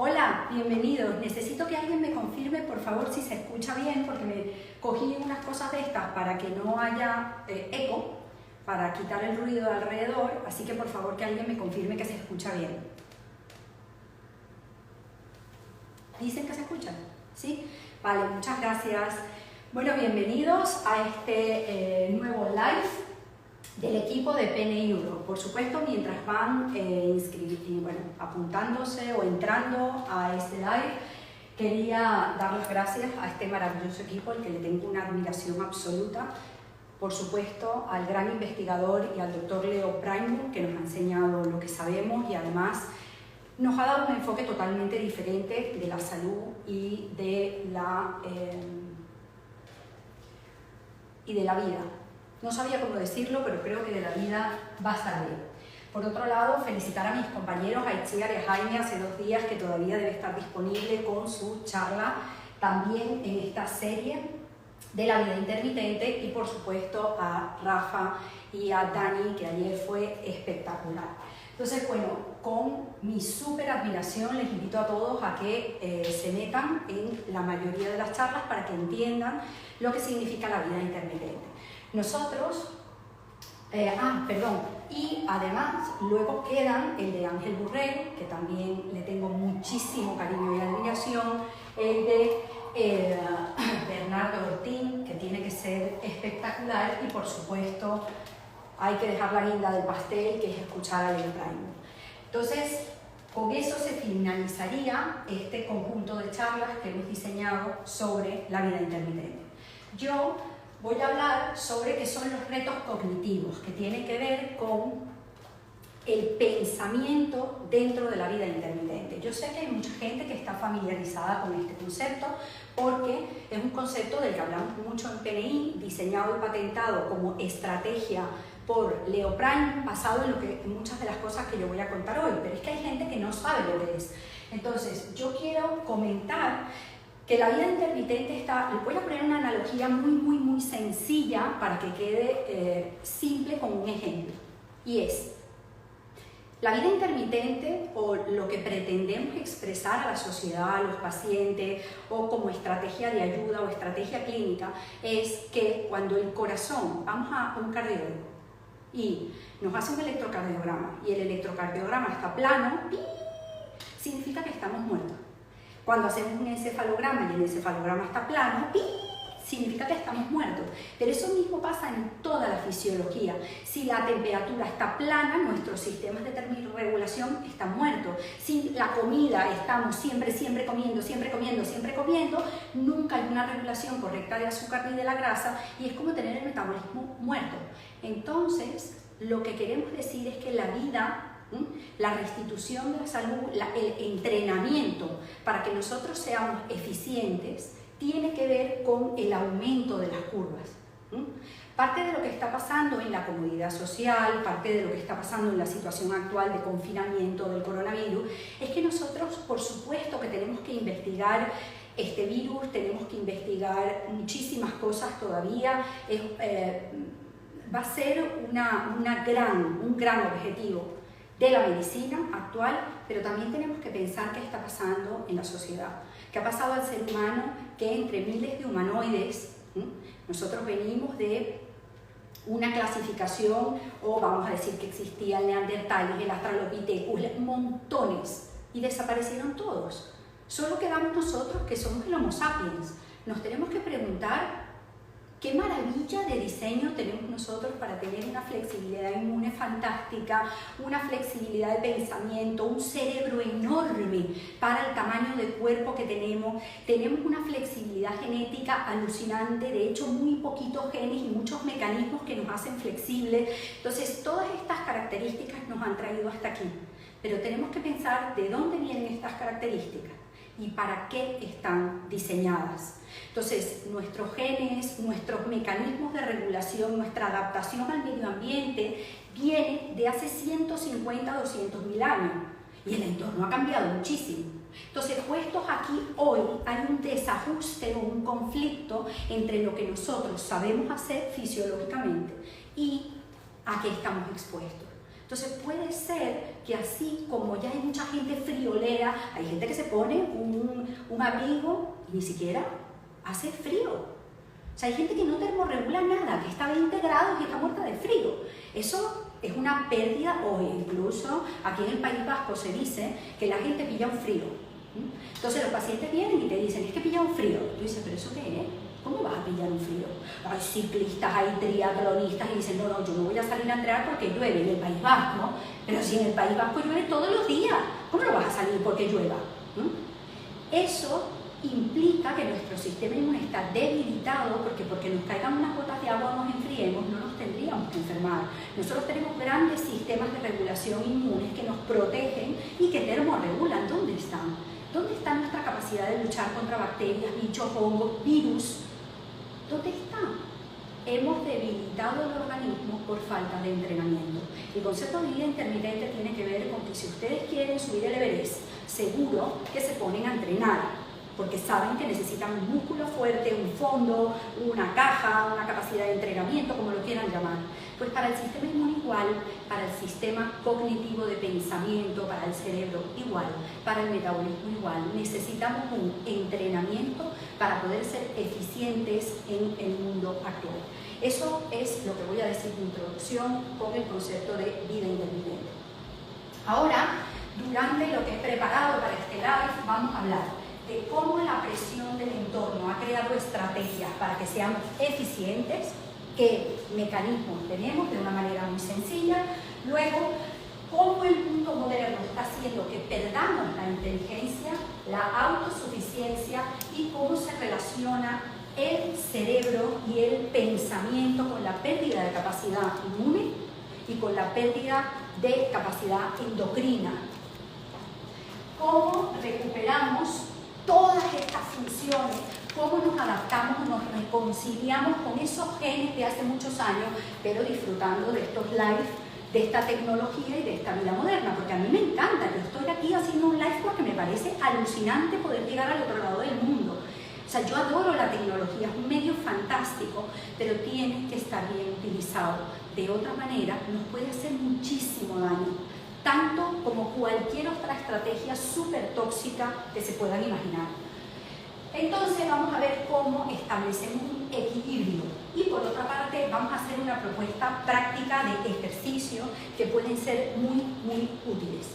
Hola, bienvenidos. Necesito que alguien me confirme, por favor, si se escucha bien, porque me cogí unas cosas de estas para que no haya eco, para quitar el ruido de alrededor, así que por favor que alguien me confirme que se escucha bien. ¿Dicen que se escucha? ¿Sí? Vale, muchas gracias. Bueno, bienvenidos a este nuevo live del equipo de PNI Europe. Por supuesto, mientras van apuntándose o entrando a este live, quería dar las gracias a este maravilloso equipo al que le tengo una admiración absoluta. Por supuesto, al gran investigador y al doctor Leo Prijnbouw, que nos ha enseñado lo que sabemos y además nos ha dado un enfoque totalmente diferente de la salud y de la vida. No sabía cómo decirlo, pero creo que de la vida va a estar bien. Por otro lado, felicitar a mis compañeros, a Itziar y a Jaime, hace 2 días que todavía debe estar disponible con su charla también en esta serie de la vida intermitente, y por supuesto a Rafa y a Dani, que ayer fue espectacular. Entonces, bueno, con mi súper admiración les invito a todos a que se metan en la mayoría de las charlas para que entiendan lo que significa la vida intermitente. Nosotros, y además luego quedan el de Ángel Burrell, que también le tengo muchísimo cariño y admiración, el de Bernardo Ortín, que tiene que ser espectacular, y por supuesto hay que dejar la guinda del pastel, que es escuchar a Leo Prijnbouw. Entonces, con eso se finalizaría este conjunto de charlas que hemos diseñado sobre la vida intermitente. Yo voy a hablar sobre qué son los retos cognitivos, que tienen que ver con el pensamiento dentro de la vida intermitente. Yo sé que hay mucha gente que está familiarizada con este concepto porque es un concepto del que hablamos mucho en PNI, diseñado y patentado como estrategia por Leo Prijnbouw, basado en muchas de las cosas que yo voy a contar hoy, pero es que hay gente que no sabe lo que es. Entonces, yo quiero comentar que la vida intermitente está, les voy a poner una analogía muy sencilla para que quede simple con un ejemplo, y es la vida intermitente, o lo que pretendemos expresar a la sociedad, a los pacientes, o como estrategia de ayuda o estrategia clínica, es que cuando el corazón, vamos a un cardiólogo y nos hace un electrocardiograma y el electrocardiograma está plano, significa que estamos muertos. Cuando hacemos un encefalograma y el encefalograma está plano, significa que estamos muertos. Pero eso mismo pasa en toda la fisiología. Si la temperatura está plana, nuestros sistemas de termorregulación están muertos. Si la comida estamos siempre comiendo, nunca hay una regulación correcta de azúcar ni de la grasa, y es como tener el metabolismo muerto. Entonces, lo que queremos decir es que la vida, la restitución de la salud, el entrenamiento para que nosotros seamos eficientes, tiene que ver con el aumento de las curvas. Parte de lo que está pasando en la comodidad social, parte de lo que está pasando en la situación actual de confinamiento del coronavirus, es que nosotros, por supuesto, que tenemos que investigar este virus, tenemos que investigar muchísimas cosas todavía. Va a ser un gran objetivo de la medicina actual, pero también tenemos que pensar qué está pasando en la sociedad, qué ha pasado al ser humano, que entre miles de humanoides, nosotros venimos de una clasificación, o vamos a decir que existía el Neandertal, el Australopithecus, montones, y desaparecieron todos. Solo quedamos nosotros, que somos el Homo sapiens. Nos tenemos que preguntar qué maravilla de diseño tenemos nosotros para tener una flexibilidad inmune fantástica, una flexibilidad de pensamiento, un cerebro enorme para el tamaño de cuerpo que tenemos. Tenemos una flexibilidad genética alucinante, de hecho muy poquitos genes y muchos mecanismos que nos hacen flexibles. Entonces, todas estas características nos han traído hasta aquí, pero tenemos que pensar de dónde vienen estas características y para qué están diseñadas. Entonces, nuestros genes, nuestros mecanismos de regulación, nuestra adaptación al medio ambiente viene de hace 150, 200.000 años, y el entorno ha cambiado muchísimo. Entonces, puestos aquí hoy, hay un desajuste o un conflicto entre lo que nosotros sabemos hacer fisiológicamente y a qué estamos expuestos. Entonces puede ser que así como ya hay mucha gente friolera, hay gente que se pone un abrigo y ni siquiera hace frío. O sea, hay gente que no termorregula nada, que está a 20 grados y está muerta de frío. Eso es una pérdida, o incluso aquí en el País Vasco se dice que la gente pilla un frío. Entonces los pacientes vienen y te dicen, es que pilla un frío. Tú dices, ¿pero eso qué es? ¿Cómo vas a pillar un frío? Hay ciclistas, hay triatlonistas y dicen, no, yo no voy a salir a entrenar porque llueve en el País Vasco, pero si en el País Vasco llueve todos los días, ¿cómo no vas a salir porque llueva? Eso implica que nuestro sistema inmune está debilitado porque nos caigan unas gotas de agua o nos enfriemos, no nos tendríamos que enfermar. Nosotros tenemos grandes sistemas de regulación inmunes que nos protegen y que termorregulan. ¿Dónde están? ¿Dónde está nuestra capacidad de luchar contra bacterias, bichos, hongos, virus? ¿Dónde están? Hemos debilitado el organismo por falta de entrenamiento. El concepto de vida intermitente tiene que ver con que si ustedes quieren subir el Everest, seguro que se ponen a entrenar, porque saben que necesitan un músculo fuerte, un fondo, una caja, una capacidad de entrenamiento, como lo quieran llamar. Pues para el sistema inmune igual, para el sistema cognitivo de pensamiento, para el cerebro igual, para el metabolismo igual, necesitamos un entrenamiento para poder ser eficientes en el mundo actual. Eso es lo que voy a decir de introducción con el concepto de vida intermitente. Ahora, durante lo que he preparado para este live, vamos a hablar de cómo la presión del entorno ha creado estrategias para que seamos eficientes, qué mecanismos tenemos de una manera muy sencilla, luego cómo el mundo moderno está haciendo que perdamos la inteligencia, la autosuficiencia y cómo se relaciona el cerebro y el pensamiento con la pérdida de capacidad inmune y con la pérdida de capacidad endocrina. Cómo recuperamos todas estas funciones, cómo nos adaptamos, nos reconciliamos con esos genes de hace muchos años, pero disfrutando de estos lives, de esta tecnología y de esta vida moderna, porque a mí me encanta. Yo estoy aquí haciendo un live porque me parece alucinante poder llegar al otro lado del mundo. O sea, yo adoro la tecnología, es un medio fantástico, pero tiene que estar bien utilizado. De otra manera, nos puede hacer muchísimo daño, tanto como cualquier otra estrategia súper tóxica que se puedan imaginar. Entonces vamos a ver cómo establecemos un equilibrio y por otra parte vamos a hacer una propuesta práctica de ejercicio que pueden ser muy útiles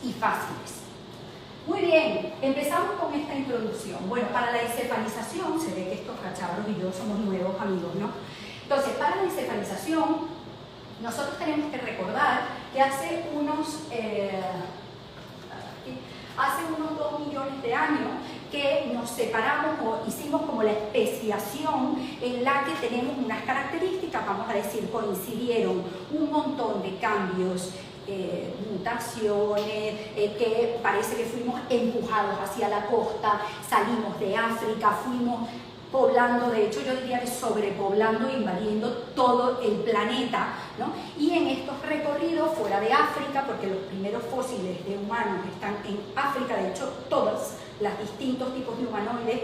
y fáciles. Muy bien, empezamos con esta introducción. Bueno, para la encefalización, se ve que estos cacharros y yo somos nuevos amigos, ¿no? Entonces, para la encefalización, nosotros tenemos que recordar que hace unos 2 millones de años que nos separamos o hicimos como la especiación en la que tenemos unas características, vamos a decir, coincidieron un montón de cambios, mutaciones, que parece que fuimos empujados hacia la costa, salimos de África, fuimos poblando, de hecho yo diría que sobrepoblando, invadiendo todo el planeta, ¿no? Y en estos recorridos fuera de África, porque los primeros fósiles de humanos están en África, de hecho todos los distintos tipos de humanoides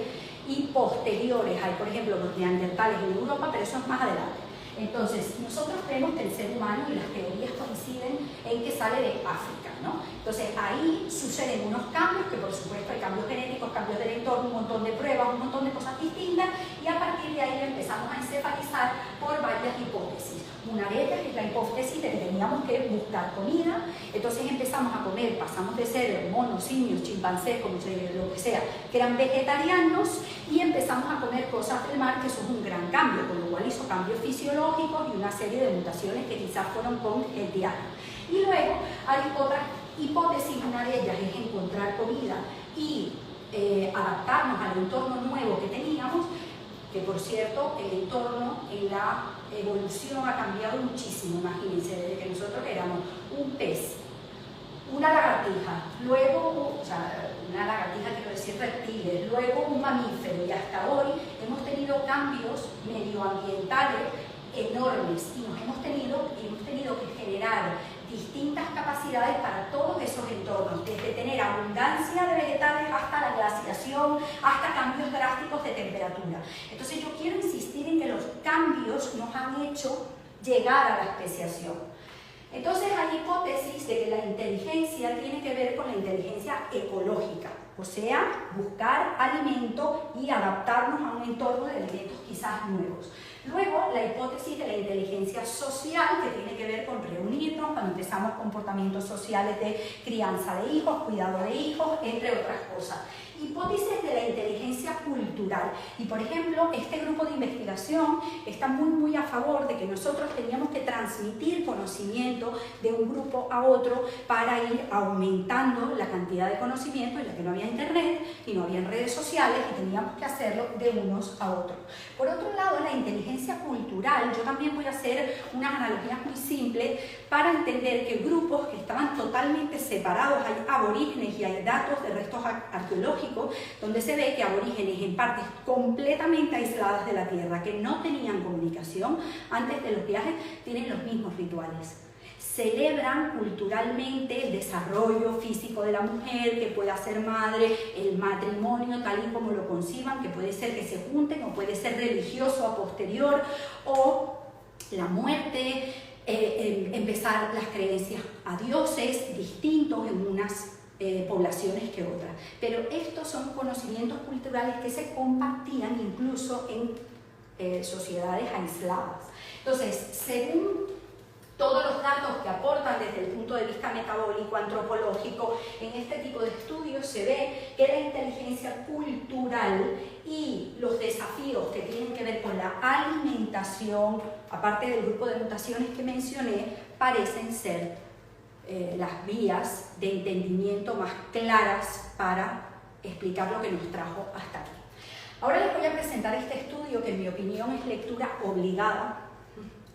y posteriores, hay por ejemplo los neandertales en Europa, pero eso es más adelante. Entonces, nosotros creemos que el ser humano y las teorías coinciden en que sale de África, ¿no? Entonces, ahí suceden unos cambios, que por supuesto hay cambios genéticos, cambios del entorno, un montón de pruebas, un montón de cosas distintas, y a partir de ahí empezamos a encefalizar por varias hipótesis. Una de ellas es la hipótesis de que teníamos que buscar comida, entonces empezamos a comer, pasamos de ser monos, simios, chimpancés, como lo que sea, que eran vegetarianos, y empezamos a comer cosas del mar, que eso es un gran cambio, con lo cual hizo cambios fisiológicos y una serie de mutaciones que quizás fueron congeniales. Y luego hay otras hipótesis, una de ellas es encontrar comida y adaptarnos al entorno nuevo que teníamos, que por cierto el entorno en la evolución ha cambiado muchísimo, imagínense, desde que nosotros éramos un pez, una lagartija, luego, una lagartija quiero decir reptiles, luego un mamífero, y hasta hoy hemos tenido cambios medioambientales enormes y hemos tenido que generar distintas capacidades para todos esos entornos, desde tener abundancia de vegetales hasta la glaciación, hasta cambios drásticos de temperatura. Entonces yo quiero insistir en que los cambios nos han hecho llegar a la especiación. Entonces hay hipótesis de que la inteligencia tiene que ver con la inteligencia ecológica, o sea, buscar alimento y adaptarnos a un entorno de alimentos quizás nuevos. Luego, la hipótesis de la inteligencia social, que tiene que ver con reunirnos cuando empezamos comportamientos sociales de crianza de hijos, cuidado de hijos, entre otras cosas. Hipótesis de la inteligencia cultural. Y por ejemplo, este grupo de investigación está muy a favor de que nosotros teníamos que transmitir conocimiento de un grupo a otro para ir aumentando la cantidad de conocimiento, ya que no había internet y no había redes sociales y teníamos que hacerlo de unos a otros. Por otro lado, la inteligencia cultural, yo también voy a hacer unas analogías muy simples para entender que grupos que estaban totalmente separados, hay aborígenes y hay datos de restos arqueológicos donde se ve que aborígenes en partes completamente aisladas de la Tierra, que no tenían comunicación antes de los viajes, tienen los mismos rituales. Celebran culturalmente el desarrollo físico de la mujer, que pueda ser madre, el matrimonio tal y como lo conciban, que puede ser que se junten o puede ser religioso a posterior, o la muerte, empezar las creencias a dioses distintos en unas poblaciones que otras. Pero estos son conocimientos culturales que se compartían incluso en sociedades aisladas. Entonces, según todos los datos que aportan desde el punto de vista metabólico, antropológico, en este tipo de estudios se ve que la inteligencia cultural y los desafíos que tienen que ver con la alimentación, aparte del grupo de mutaciones que mencioné, parecen ser las vías de entendimiento más claras para explicar lo que nos trajo hasta aquí. Ahora les voy a presentar este estudio que en mi opinión es lectura obligada.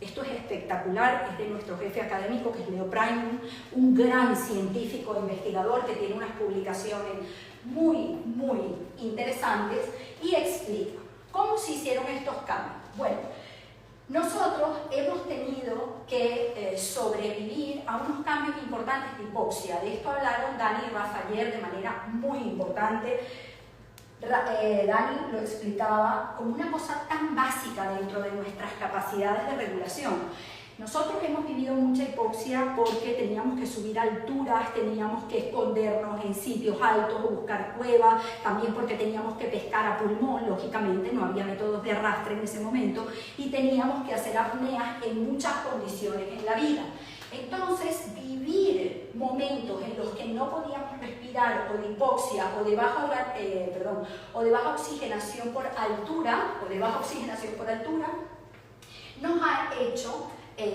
Esto es espectacular, es de nuestro jefe académico, que es Leo Pryman, un gran científico investigador que tiene unas publicaciones muy interesantes y explica cómo se hicieron estos cambios. Bueno, nosotros hemos tenido que sobrevivir a unos cambios importantes de hipoxia. De esto hablaron Dani y Rafa ayer de manera muy importante. Dani lo explicaba como una cosa tan básica dentro de nuestras capacidades de regulación. Nosotros hemos vivido mucha hipoxia porque teníamos que subir alturas, teníamos que escondernos en sitios altos o buscar cuevas, también porque teníamos que pescar a pulmón, lógicamente no había métodos de arrastre en ese momento, y teníamos que hacer apneas en muchas condiciones en la vida. Entonces, vivir momentos en los que no podíamos respirar o de hipoxia o de baja oxigenación por altura, nos ha hecho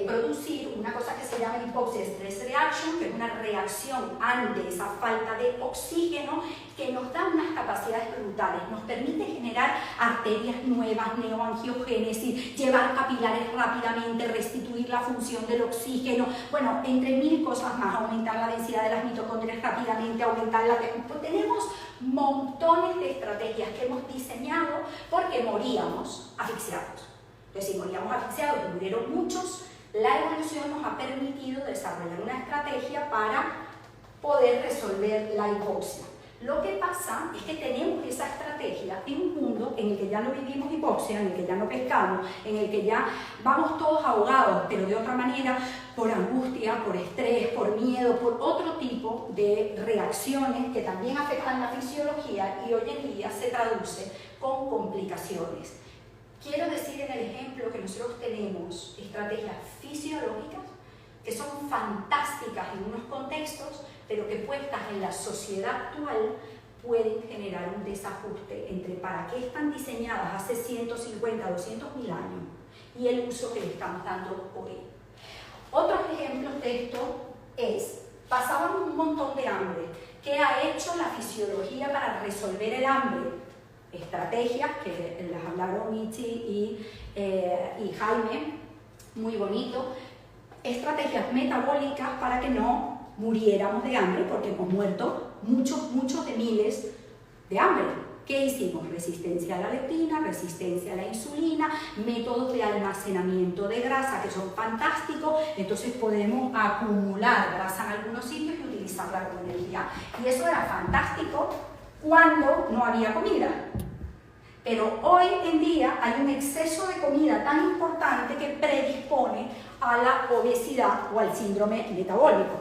producir una cosa que se llama hipoxia stress reaction, que es una reacción ante esa falta de oxígeno que nos da unas capacidades brutales, nos permite generar arterias nuevas, neoangiogénesis, llevar capilares rápidamente, restituir la función del oxígeno, bueno, entre mil cosas más, aumentar la densidad de las mitocondrias rápidamente, aumentar la... Tenemos montones de estrategias que hemos diseñado porque moríamos asfixiados. Entonces, si moríamos asfixiados, que murieron muchos, la evolución nos ha permitido desarrollar una estrategia para poder resolver la hipoxia. Lo que pasa es que tenemos esa estrategia en un mundo en el que ya no vivimos hipoxia, en el que ya no pescamos, en el que ya vamos todos ahogados, pero de otra manera, por angustia, por estrés, por miedo, por otro tipo de reacciones que también afectan la fisiología y hoy en día se traduce con complicaciones. Quiero decir en el ejemplo que nosotros tenemos estrategias fisiológicas que son fantásticas en unos contextos, pero que puestas en la sociedad actual pueden generar un desajuste entre para qué están diseñadas hace 150, 200 mil años y el uso que le estamos dando hoy. Otros ejemplos de esto es, pasábamos un montón de hambre. ¿Qué ha hecho la fisiología para resolver el hambre? Estrategias que las hablaron Michi y Jaime, muy bonito, estrategias metabólicas para que no muriéramos de hambre, porque hemos muerto muchos de miles de hambre. ¿Qué hicimos? Resistencia a la leptina, resistencia a la insulina, métodos de almacenamiento de grasa que son fantásticos, entonces podemos acumular grasa en algunos sitios y utilizarla como energía. Y eso era fantástico cuando no había comida. Pero hoy en día hay un exceso de comida tan importante que predispone a la obesidad o al síndrome metabólico.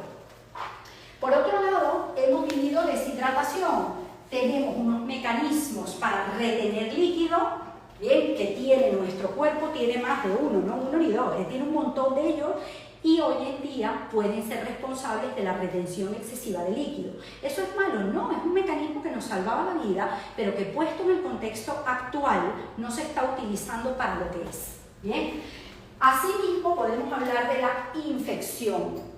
Por otro lado, hemos vivido deshidratación. Tenemos unos mecanismos para retener líquido, bien, que tiene nuestro cuerpo, tiene más de uno, no uno ni dos, tiene un montón de ellos, y hoy en día pueden ser responsables de la retención excesiva de líquido. ¿Eso es malo? No, es un mecanismo que nos salvaba la vida, pero que puesto en el contexto actual no se está utilizando para lo que es. Bien. Asimismo, podemos hablar de la infección.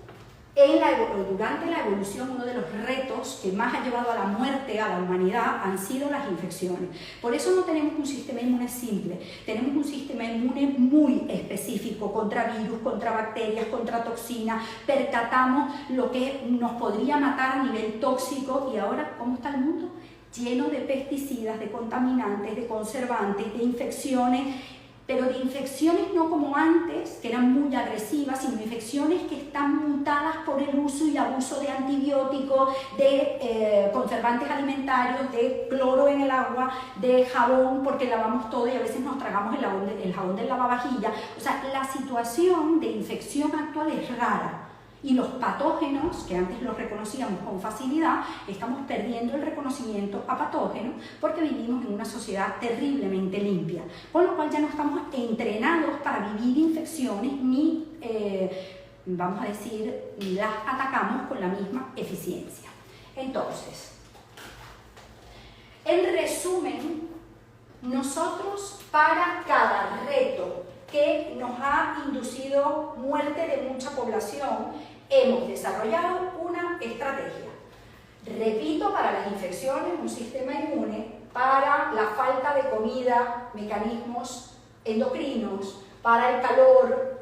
Durante la evolución, uno de los retos que más ha llevado a la muerte a la humanidad han sido las infecciones. Por eso no tenemos un sistema inmune simple, tenemos un sistema inmune muy específico contra virus, contra bacterias, contra toxinas, percatamos lo que nos podría matar a nivel tóxico y ahora, ¿cómo está el mundo? Lleno de pesticidas, de contaminantes, de conservantes, de infecciones, pero de infecciones no como antes, que eran muy agresivas, sino infecciones que están mutadas por el uso y abuso de antibióticos, de conservantes alimentarios, de cloro en el agua, de jabón, porque lavamos todo y a veces nos tragamos el jabón del lavavajillas. O sea, la situación de infección actual es rara. Y los patógenos, que antes los reconocíamos con facilidad, estamos perdiendo el reconocimiento a patógenos porque vivimos en una sociedad terriblemente limpia, con lo cual ya no estamos entrenados para vivir infecciones ni, vamos a decir, las atacamos con la misma eficiencia. Entonces, en resumen, nosotros para cada reto que nos ha inducido muerte de mucha población, hemos desarrollado una estrategia. Repito, para las infecciones, un sistema inmune, para la falta de comida, mecanismos endocrinos, para el calor,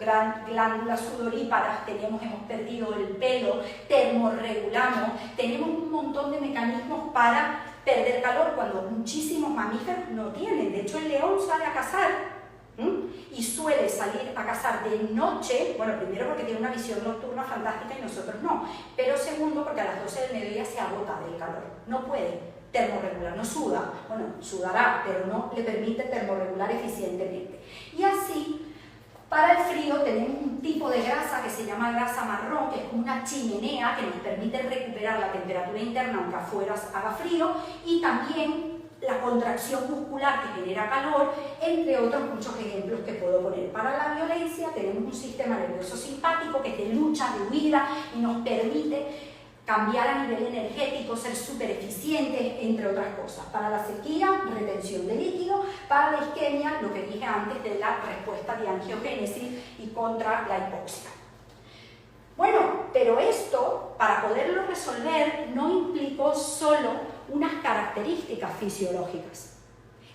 glándulas sudoríparas, hemos perdido el pelo, termorregulamos, tenemos un montón de mecanismos para perder calor cuando muchísimos mamíferos no tienen. De hecho, el león sale a cazar y suele salir a cazar de noche, bueno, primero porque tiene una visión nocturna fantástica y nosotros no, pero segundo porque a las 12 del mediodía se agota del calor, no puede termorregular, no suda, bueno, sudará, pero no le permite termorregular eficientemente. Y así, para el frío tenemos un tipo de grasa que se llama grasa marrón, que es una chimenea que nos permite recuperar la temperatura interna aunque afuera haga frío, y también la contracción muscular que genera calor, entre otros muchos ejemplos que puedo poner. Para la violencia tenemos un sistema nervioso simpático que es de lucha, de huida y nos permite cambiar a nivel energético, ser súper eficientes, entre otras cosas. Para la sequía, retención de líquido. Para la isquemia, lo que dije antes de la respuesta de angiogénesis y contra la hipoxia. Bueno, pero esto, para poderlo resolver, no implicó solo unas características fisiológicas.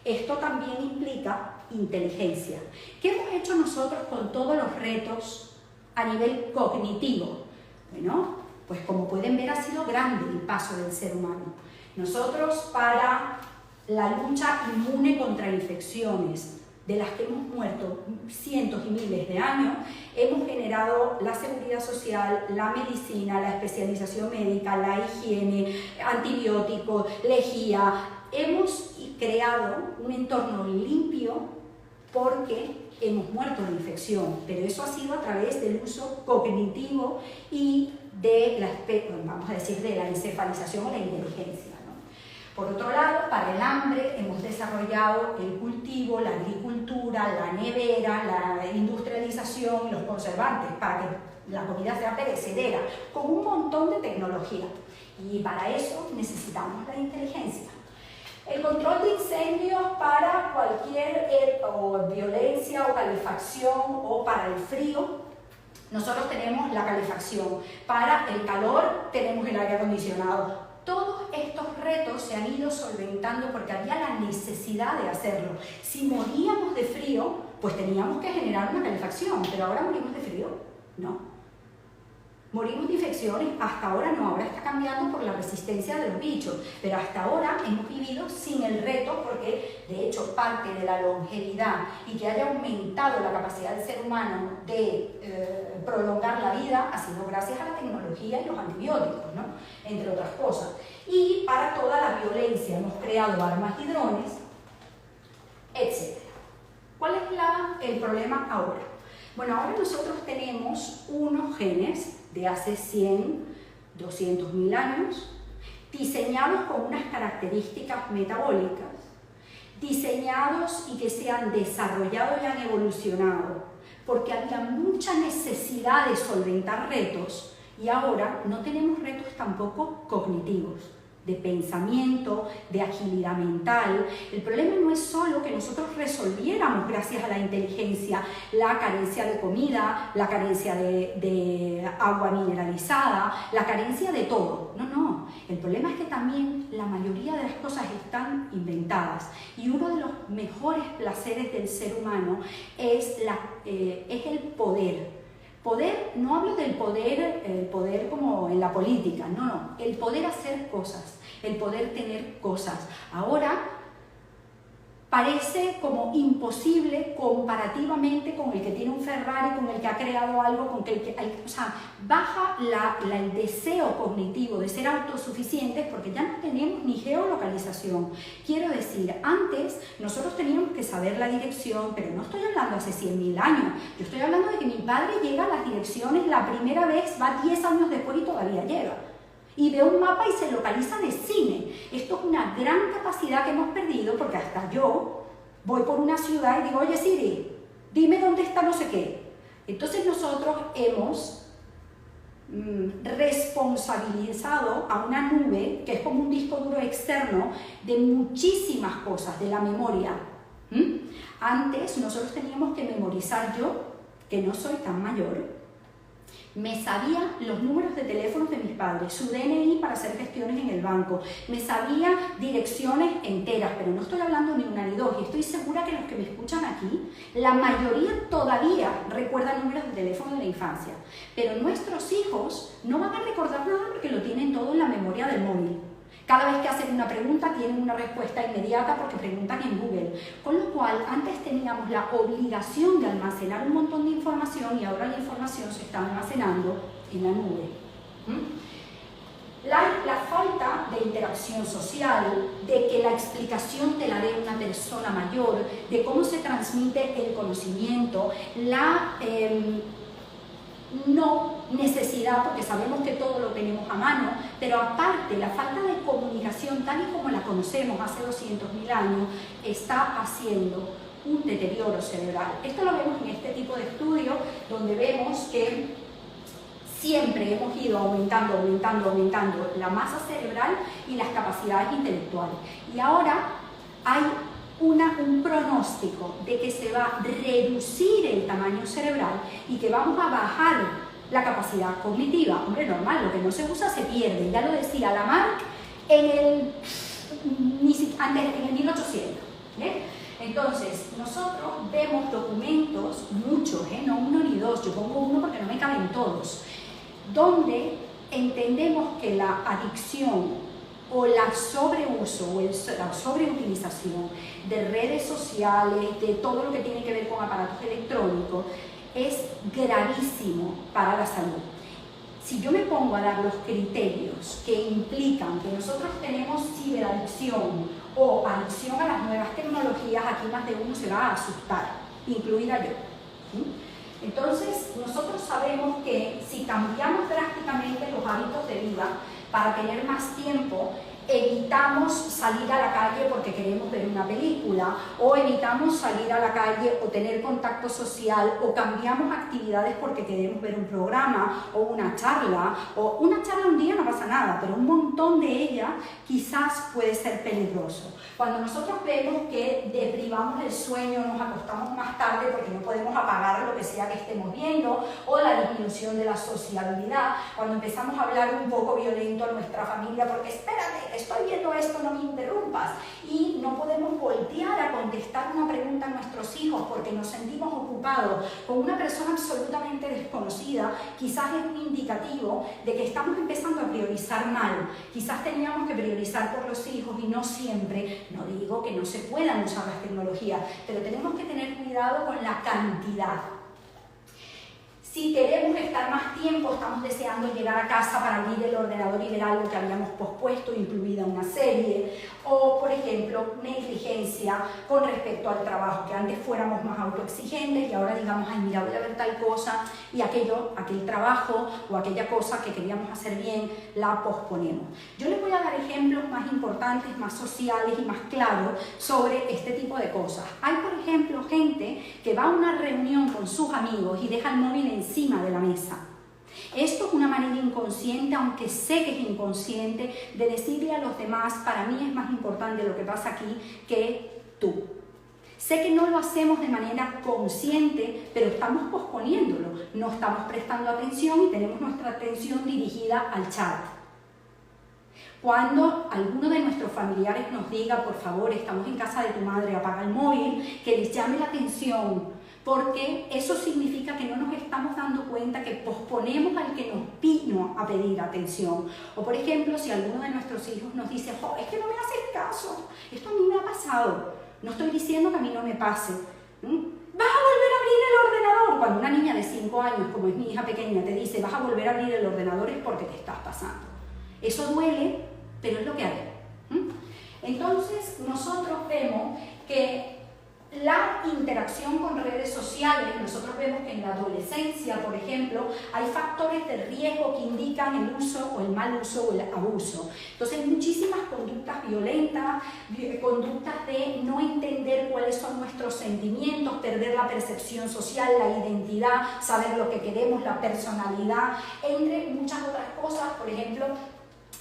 Esto también implica inteligencia. ¿Qué hemos hecho nosotros con todos los retos a nivel cognitivo? Bueno, pues como pueden ver, ha sido grande el paso del ser humano. Nosotros, para la lucha inmune contra infecciones, de las que hemos muerto cientos y miles de años, hemos generado la seguridad social, la medicina, la especialización médica, la higiene, antibióticos, lejía. Hemos creado un entorno limpio porque hemos muerto de infección, pero eso ha sido a través del uso cognitivo y de la encefalización o la inteligencia. Por otro lado, para el hambre hemos desarrollado el cultivo, la agricultura, la nevera, la industrialización y los conservantes para que la comida sea perecedera, con un montón de tecnología. Y para eso necesitamos la inteligencia. El control de incendios para cualquier violencia o calefacción o para el frío. Nosotros tenemos la calefacción. Para el calor tenemos el aire acondicionado. Todos estos retos se han ido solventando porque había la necesidad de hacerlo. Si moríamos de frío, pues teníamos que generar una calefacción, pero ahora morimos de frío, no. Morimos de infecciones, hasta ahora no, ahora está cambiando por la resistencia de los bichos, pero hasta ahora hemos vivido sin el reto porque, de hecho, parte de la longevidad y que haya aumentado la capacidad del ser humano de prolongar la vida ha sido gracias a la tecnología y los antibióticos, ¿no? Entre otras cosas. Y para toda la violencia hemos creado armas y drones, etc. ¿Cuál es el problema ahora? Bueno, ahora nosotros tenemos unos genes de hace 100, 200.000 años, diseñados con unas características metabólicas, diseñados y que se han desarrollado y han evolucionado, porque había mucha necesidad de solventar retos y ahora no tenemos retos tampoco cognitivos, de pensamiento, de agilidad mental. El problema no es solo que nosotros resolviéramos, gracias a la inteligencia, la carencia de comida, la carencia de agua mineralizada, la carencia de todo. No, no. El problema es que también la mayoría de las cosas están inventadas y uno de los mejores placeres del ser humano es el poder. Poder, no hablo del poder como en la política, no, el poder hacer cosas, el poder tener cosas. Ahora parece como imposible comparativamente con el que tiene un Ferrari, con el que ha creado algo, con o sea, baja el deseo cognitivo de ser autosuficientes porque ya no tenemos ni geolocalización. Quiero decir, antes nosotros teníamos que saber la dirección, pero no estoy hablando hace 100.000 años, yo estoy hablando de que mi padre llega a las direcciones la primera vez, va 10 años después y todavía llega. Y ve un mapa y se localiza de cine. Esto es una gran capacidad que hemos perdido porque hasta yo voy por una ciudad y digo, oye Siri, dime dónde está no sé qué. Entonces nosotros hemos responsabilizado a una nube, que es como un disco duro externo, de muchísimas cosas, de la memoria. Antes nosotros teníamos que memorizar, yo, que no soy tan mayor, me sabía los números de teléfonos de mis padres, su DNI para hacer gestiones en el banco, me sabía direcciones enteras, pero no estoy hablando ni una ni dos, y estoy segura que los que me escuchan aquí, la mayoría todavía recuerdan números de teléfono de la infancia, pero nuestros hijos no van a recordar nada porque lo tienen todo en la memoria del móvil. Cada vez que hacen una pregunta tienen una respuesta inmediata porque preguntan en Google. Con lo cual, antes teníamos la obligación de almacenar un montón de información y ahora la información se está almacenando en la nube. La falta de interacción social, de que la explicación te la dé una persona mayor, de cómo se transmite el conocimiento, la no necesidad, porque sabemos que todo lo tenemos a mano, pero aparte la falta de comunicación tal y como la conocemos hace 200.000 años está haciendo un deterioro cerebral. Esto lo vemos en este tipo de estudios donde vemos que siempre hemos ido aumentando la masa cerebral y las capacidades intelectuales. Y ahora hay un pronóstico de que se va a reducir el tamaño cerebral y que vamos a bajar la capacidad cognitiva. Hombre, normal, lo que no se usa se pierde. Ya lo decía Lamarck en el 1800. Entonces, nosotros vemos documentos, muchos, no uno ni dos, yo pongo uno porque no me caben todos, donde entendemos que la adicción o la sobreuso o la sobreutilización de redes sociales, de todo lo que tiene que ver con aparatos electrónicos, es gravísimo para la salud. Si yo me pongo a dar los criterios que implican que nosotros tenemos ciberadicción o adicción a las nuevas tecnologías, aquí más de uno se va a asustar, incluida yo. Entonces, nosotros sabemos que si cambiamos drásticamente los hábitos de vida para tener más tiempo, evitamos salir a la calle porque queremos ver una película, o evitamos salir a la calle o tener contacto social, o cambiamos actividades porque queremos ver un programa o una charla un día no pasa nada, pero un montón de ellas quizás puede ser peligroso. Cuando nosotros vemos que deprivamos el sueño, nos acostamos más tarde porque no podemos apagar lo que sea que estemos viendo, o la disminución de la sociabilidad, cuando empezamos a hablar un poco violento a nuestra familia porque espérate, estoy viendo esto, no me interrumpas, y no podemos voltear a contestar una pregunta a nuestros hijos porque nos sentimos ocupados con una persona absolutamente desconocida, quizás es un indicativo de que estamos empezando a priorizar mal. Quizás teníamos que priorizar por los hijos y no siempre. No digo que no se puedan usar las tecnologías, pero tenemos que tener cuidado con la cantidad. Si queremos estar más tiempo, estamos deseando llegar a casa para abrir el ordenador y ver algo que habíamos pospuesto, incluida una serie. O, por ejemplo, negligencia con respecto al trabajo, que antes fuéramos más autoexigentes y ahora digamos, ay, mira, voy a ver tal cosa y aquel trabajo o aquella cosa que queríamos hacer bien, la posponemos. Yo les voy a dar ejemplos más importantes, más sociales y más claros sobre este tipo de cosas. Hay, por ejemplo, gente que va a una reunión con sus amigos y deja el móvil encima de la mesa. Esto es una manera inconsciente, aunque sé que es inconsciente, de decirle a los demás, para mí es más importante lo que pasa aquí que tú. Sé que no lo hacemos de manera consciente, pero estamos posponiéndolo, no estamos prestando atención y tenemos nuestra atención dirigida al chat. Cuando alguno de nuestros familiares nos diga, por favor, estamos en casa de tu madre, apaga el móvil, que les llame la atención, porque eso significa que no nos estamos dando cuenta que posponemos al que nos vino a pedir atención. O por ejemplo, si alguno de nuestros hijos nos dice, oh, es que no me haces caso, esto a mí me ha pasado, no estoy diciendo que a mí no me pase. ¿Vas a volver a abrir el ordenador? Cuando una niña de 5 años, como es mi hija pequeña, te dice, vas a volver a abrir el ordenador, es porque te estás pasando. Eso duele, pero es lo que hay. Entonces, nosotros vemos que la interacción con redes sociales, nosotros vemos que en la adolescencia, por ejemplo, hay factores de riesgo que indican el uso o el mal uso o el abuso. Entonces, hay muchísimas conductas violentas, conductas de no entender cuáles son nuestros sentimientos, perder la percepción social, la identidad, saber lo que queremos, la personalidad, entre muchas otras cosas. Por ejemplo,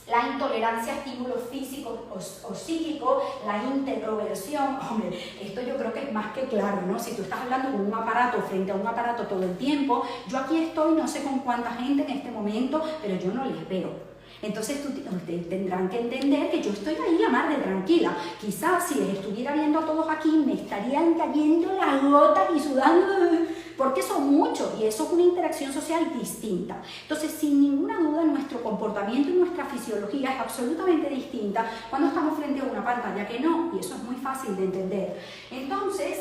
la intolerancia a estímulos físicos o psíquicos, la introversión. Hombre, esto yo creo que es más que claro, ¿no? Si tú estás hablando con un aparato frente a un aparato todo el tiempo, yo aquí estoy, no sé con cuánta gente en este momento, pero yo no les veo. Entonces ustedes tendrán que entender que yo estoy ahí a mar de tranquila. Quizás si les estuviera viendo a todos aquí me estarían cayendo las gotas y sudando, porque son muchos y eso es una interacción social distinta. Entonces, sin ninguna duda, nuestro comportamiento y nuestra fisiología es absolutamente distinta cuando estamos frente a una pantalla que no, y eso es muy fácil de entender. Entonces,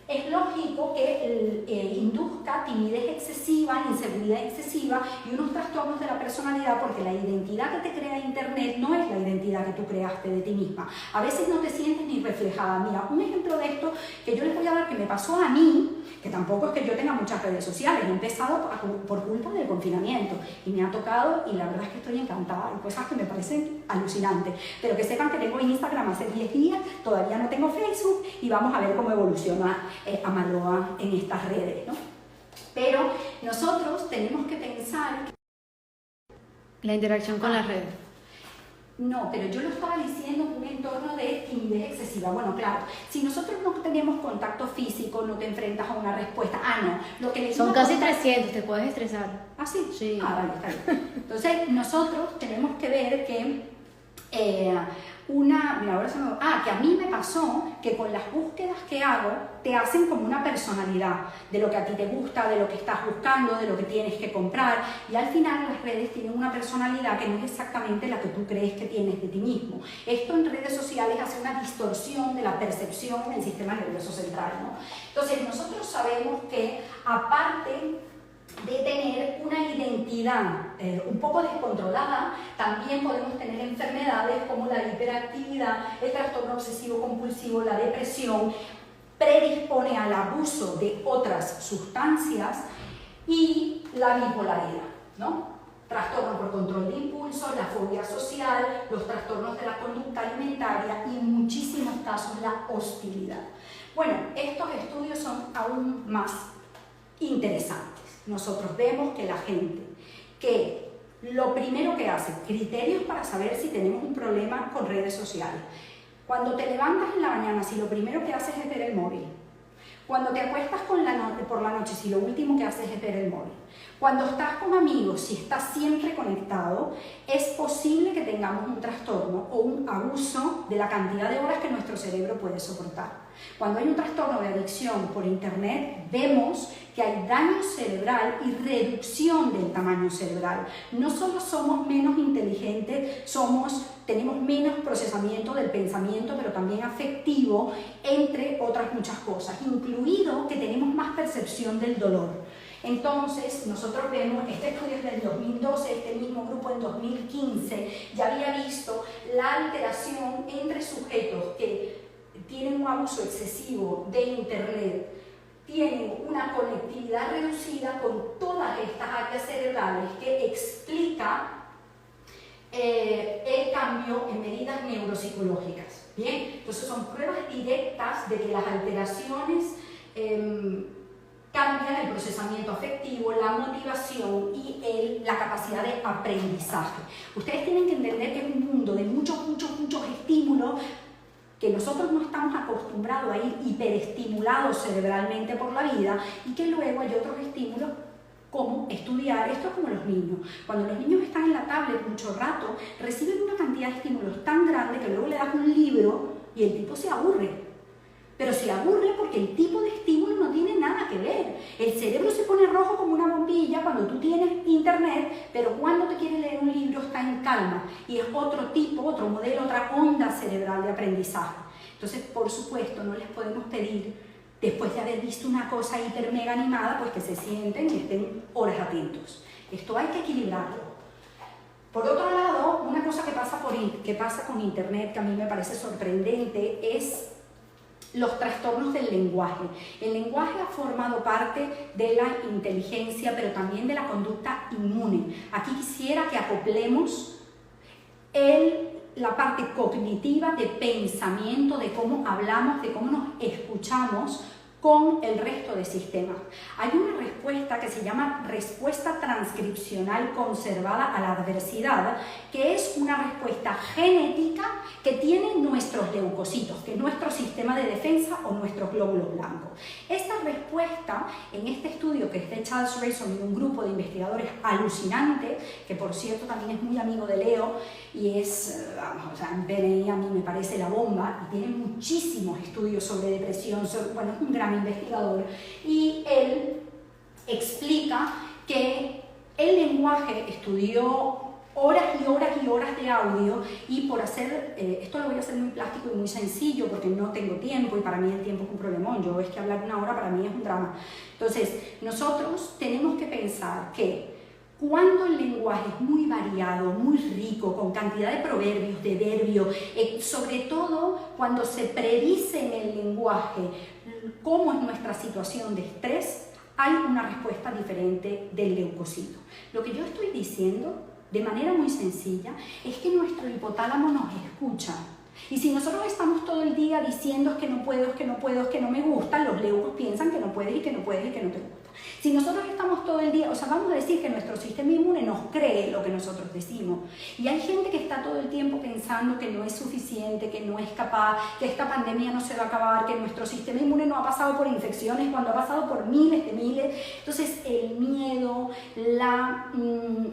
es lógico que induzca timidez excesiva, inseguridad excesiva y unos trastornos de la personalidad, porque la identidad que te crea Internet no es la identidad que tú creaste de ti misma. A veces no te sientes ni reflejada. Mira, un ejemplo de esto que yo les voy a dar que me pasó a mí, que tampoco es que yo tenga muchas redes sociales, he empezado por culpa del confinamiento y me ha tocado y la verdad es que estoy encantada, hay cosas que me parecen alucinantes, pero que sepan que tengo Instagram hace 10 días, todavía no tengo Facebook y vamos a ver cómo evoluciona Amaloa en estas redes, ¿no? Pero nosotros tenemos que pensar la interacción con las redes. No, pero yo lo estaba diciendo en un entorno de timidez excesiva. Bueno, claro, si nosotros no tenemos contacto físico, no te enfrentas a una respuesta. No, lo que les son casi 300, te puedes estresar. ¿Ah, sí? Sí. Vale, está bien. Entonces, nosotros tenemos que ver que que a mí me pasó que con las búsquedas que hago te hacen como una personalidad de lo que a ti te gusta, de lo que estás buscando, de lo que tienes que comprar, y al final las redes tienen una personalidad que no es exactamente la que tú crees que tienes de ti mismo. Esto en redes sociales hace una distorsión de la percepción en el sistema nervioso central, ¿no? Entonces nosotros sabemos que aparte de tener una identidad un poco descontrolada, también podemos tener enfermedades como la hiperactividad, el trastorno obsesivo compulsivo, la depresión, predispone al abuso de otras sustancias y la bipolaridad, ¿no? Trastorno por control de impulsos, la fobia social, los trastornos de la conducta alimentaria y en muchísimos casos la hostilidad. Bueno, estos estudios son aún más interesantes. Nosotros vemos que la gente que lo primero que hace, criterios para saber si tenemos un problema con redes sociales. Cuando te levantas en la mañana, si lo primero que haces es ver el móvil. Cuando te acuestas por la noche, si lo último que haces es ver el móvil. Cuando estás con amigos, si estás siempre conectado, es posible que tengamos un trastorno o un abuso de la cantidad de horas que nuestro cerebro puede soportar. Cuando hay un trastorno de adicción por internet, vemos que hay daño cerebral y reducción del tamaño cerebral. No solo somos menos inteligentes, tenemos menos procesamiento del pensamiento, pero también afectivo, entre otras muchas cosas, incluido que tenemos más percepción del dolor. Entonces, nosotros vemos, este estudio es del 2012, este mismo grupo en 2015 ya había visto la alteración entre sujetos que tienen un abuso excesivo de Internet, tienen una conectividad reducida con todas estas áreas cerebrales que explica el cambio en medidas neuropsicológicas. Bien, entonces son pruebas directas de que las alteraciones cambian el procesamiento afectivo, la motivación y la capacidad de aprendizaje. Ustedes tienen que entender que es un mundo de muchos estímulos que nosotros no estamos acostumbrados a ir hiperestimulados cerebralmente por la vida y que luego hay otros estímulos como estudiar. Esto es como los niños. Cuando los niños están en la tablet mucho rato, reciben una cantidad de estímulos tan grande que luego le das un libro y el tipo se aburre. Pero se aburre porque el tipo de estímulo no tiene nada que ver. El cerebro se pone rojo como una bombilla cuando tú tienes internet, pero cuando te quieres leer un libro está en calma. Y es otro tipo, otro modelo, otra onda cerebral de aprendizaje. Entonces, por supuesto, no les podemos pedir, después de haber visto una cosa hiper mega animada, pues que se sienten y estén horas atentos. Esto hay que equilibrarlo. Por otro lado, una cosa que pasa con internet que a mí me parece sorprendente es los trastornos del lenguaje. El lenguaje ha formado parte de la inteligencia, pero también de la conducta inmune. Aquí quisiera que acoplemos la parte cognitiva de pensamiento, de cómo hablamos, de cómo nos escuchamos con el resto de sistemas. Hay una respuesta que se llama respuesta transcripcional conservada a la adversidad, que es una respuesta genética que tienen nuestros leucocitos, que es nuestro sistema de defensa o nuestros glóbulos blancos. Esta respuesta, en este estudio que es de Charles Rayson y un grupo de investigadores alucinante, que por cierto también es muy amigo de Leo, y es, vamos, o sea, en PNI a mí me parece la bomba, y tiene muchísimos estudios sobre depresión, bueno, es un gran investigador, y él explica que el lenguaje estudió horas y horas y horas de audio, y por hacer, esto lo voy a hacer muy plástico y muy sencillo porque no tengo tiempo y para mí el tiempo es un problemón. Yo es que hablar una hora para mí es un drama. Entonces, nosotros tenemos que pensar que cuando el lenguaje es muy variado, muy rico, con cantidad de proverbios, de verbios, sobre todo cuando se predice en el lenguaje cómo es nuestra situación de estrés, hay una respuesta diferente del leucocito. Lo que yo estoy diciendo, de manera muy sencilla, es que nuestro hipotálamo nos escucha. Y si nosotros estamos todo el día diciendo es que no puedo, es que no puedo, es que no me gusta, los leucos piensan que no puedes y que no puedes y que no te gusta. Si nosotros estamos todo el día, o sea, vamos a decir que nuestro sistema inmune nos cree lo que nosotros decimos. Y hay gente que está todo el tiempo pensando que no es suficiente, que no es capaz, que esta pandemia no se va a acabar, que nuestro sistema inmune no ha pasado por infecciones cuando ha pasado por miles de miles. Entonces, el miedo, la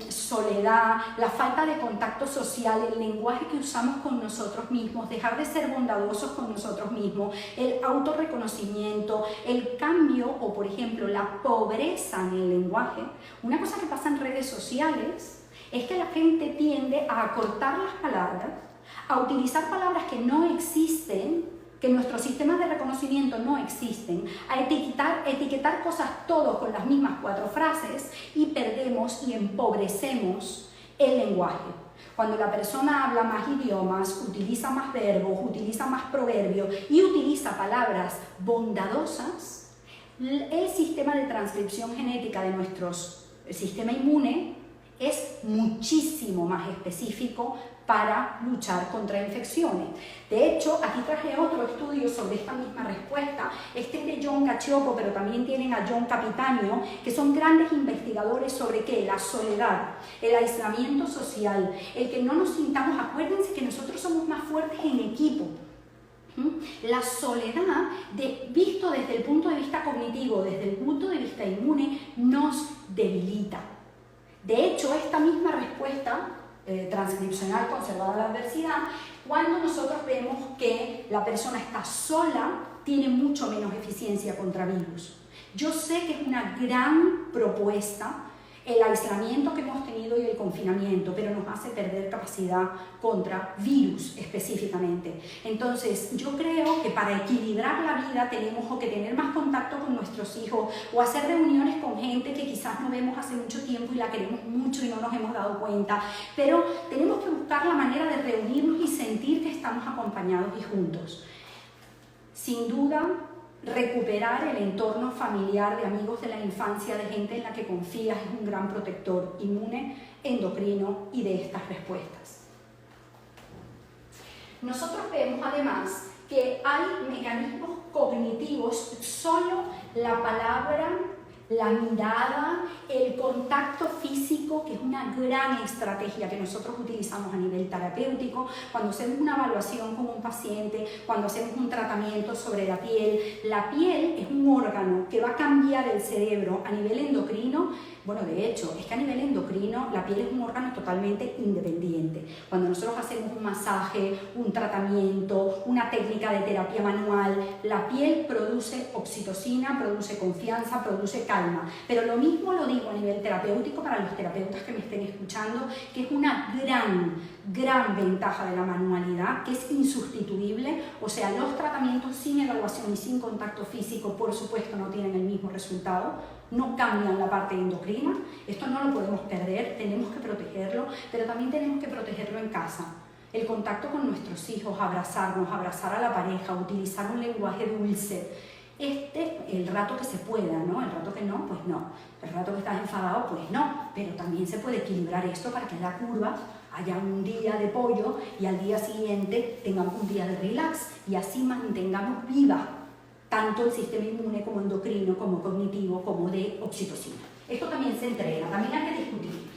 soledad, la falta de contacto social, el lenguaje que usamos con nosotros mismos, dejar de ser bondadosos con nosotros mismos, el autorreconocimiento, el cambio o, por ejemplo, la pobreza en el lenguaje. Una cosa que pasa en redes sociales es que la gente tiende a acortar las palabras, a utilizar palabras que no existen, que nuestros sistemas de reconocimiento no existen, a etiquetar cosas todos con las mismas 4 frases y perdemos y empobrecemos el lenguaje. Cuando la persona habla más idiomas, utiliza más verbos, utiliza más proverbios y utiliza palabras bondadosas, el sistema de transcripción genética de nuestro sistema inmune es muchísimo más específico para luchar contra infecciones. De hecho, aquí traje otro estudio sobre esta misma respuesta. Este es de John Cacioppo, pero también tienen a John Capitano, que son grandes investigadores sobre qué, la soledad, el aislamiento social, el que no nos sintamos. Acuérdense que nosotros somos más fuertes en equipo. La soledad, visto desde el punto de vista cognitivo, desde el punto de vista inmune, nos debilita. De hecho, esta misma respuesta transcripcional conservada a la adversidad, cuando nosotros vemos que la persona está sola, tiene mucho menos eficiencia contra virus. Yo sé que es una gran propuesta el aislamiento que hemos tenido y el confinamiento, pero nos hace perder capacidad contra virus específicamente. Entonces, yo creo que para equilibrar la vida tenemos o que tener más contacto con nuestros hijos o hacer reuniones con gente que quizás no vemos hace mucho tiempo y la queremos mucho y no nos hemos dado cuenta, pero tenemos que buscar la manera de reunirnos y sentir que estamos acompañados y juntos. Sin duda, recuperar el entorno familiar de amigos de la infancia, de gente en la que confías, es un gran protector inmune, endocrino y de estas respuestas. Nosotros vemos además que hay mecanismos cognitivos, solo la palabra, la mirada, el contacto físico, que es una gran estrategia que nosotros utilizamos a nivel terapéutico, cuando hacemos una evaluación con un paciente, cuando hacemos un tratamiento sobre la piel es un órgano que va a cambiar el cerebro a nivel endocrino. Bueno, de hecho, es que a nivel endocrino la piel es un órgano totalmente independiente. Cuando nosotros hacemos un masaje, un tratamiento, una técnica de terapia manual, la piel produce oxitocina, produce confianza, produce calma. Pero lo mismo lo digo a nivel terapéutico para los terapeutas que me estén escuchando, que es una gran ventaja de la manualidad, que es insustituible. O sea, los tratamientos sin evaluación y sin contacto físico, por supuesto, no tienen el mismo resultado. No cambian la parte endocrina, esto no lo podemos perder, tenemos que protegerlo, pero también tenemos que protegerlo en casa. El contacto con nuestros hijos, abrazarnos, abrazar a la pareja, utilizar un lenguaje dulce. El rato que se pueda, ¿no? El rato que no, pues no. El rato que estás enfadado, pues no. Pero también se puede equilibrar esto para que haya curvas, haya un día de pollo y al día siguiente tengamos un día de relax y así mantengamos viva tanto el sistema inmune como endocrino, como cognitivo, como de oxitocina. Esto también se entrena, también hay que discutir.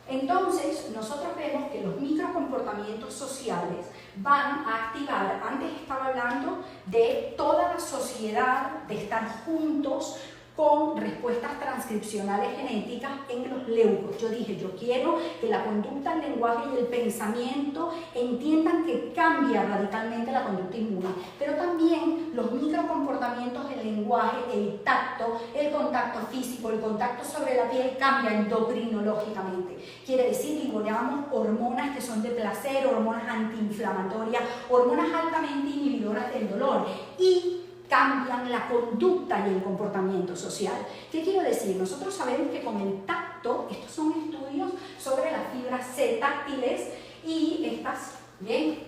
Entonces, nosotros vemos que los microcomportamientos sociales van a activar, antes estaba hablando de toda la sociedad, de estar juntos con respuestas transcripcionales genéticas en los leucos. Yo dije, yo quiero que la conducta, el lenguaje y el pensamiento entiendan que cambia radicalmente la conducta inmune, pero también los microcomportamientos del lenguaje, el tacto, el contacto físico, el contacto sobre la piel cambia endocrinológicamente. Quiere decir, liberamos hormonas que son de placer, hormonas antiinflamatorias, hormonas altamente inhibidoras del dolor y cambian la conducta y el comportamiento social. ¿Qué quiero decir? Nosotros sabemos que con el tacto, estos son estudios sobre las fibras C táctiles y estas, bien,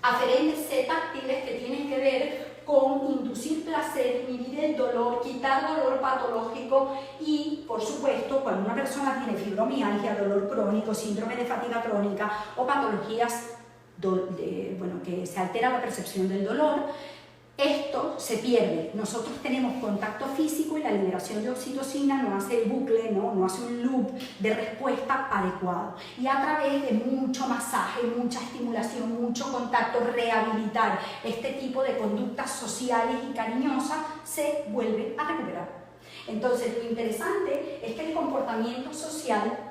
aferentes C táctiles que tienen que ver con inducir placer, inhibir el dolor, quitar dolor patológico y, por supuesto, cuando una persona tiene fibromialgia, dolor crónico, síndrome de fatiga crónica o patologías que se altera la percepción del dolor, esto se pierde. Nosotros tenemos contacto físico y la liberación de oxitocina no hace el bucle, no hace un loop de respuesta adecuado. Y a través de mucho masaje, mucha estimulación, mucho contacto, rehabilitar este tipo de conductas sociales y cariñosas, se vuelve a recuperar. Entonces, lo interesante es que el comportamiento social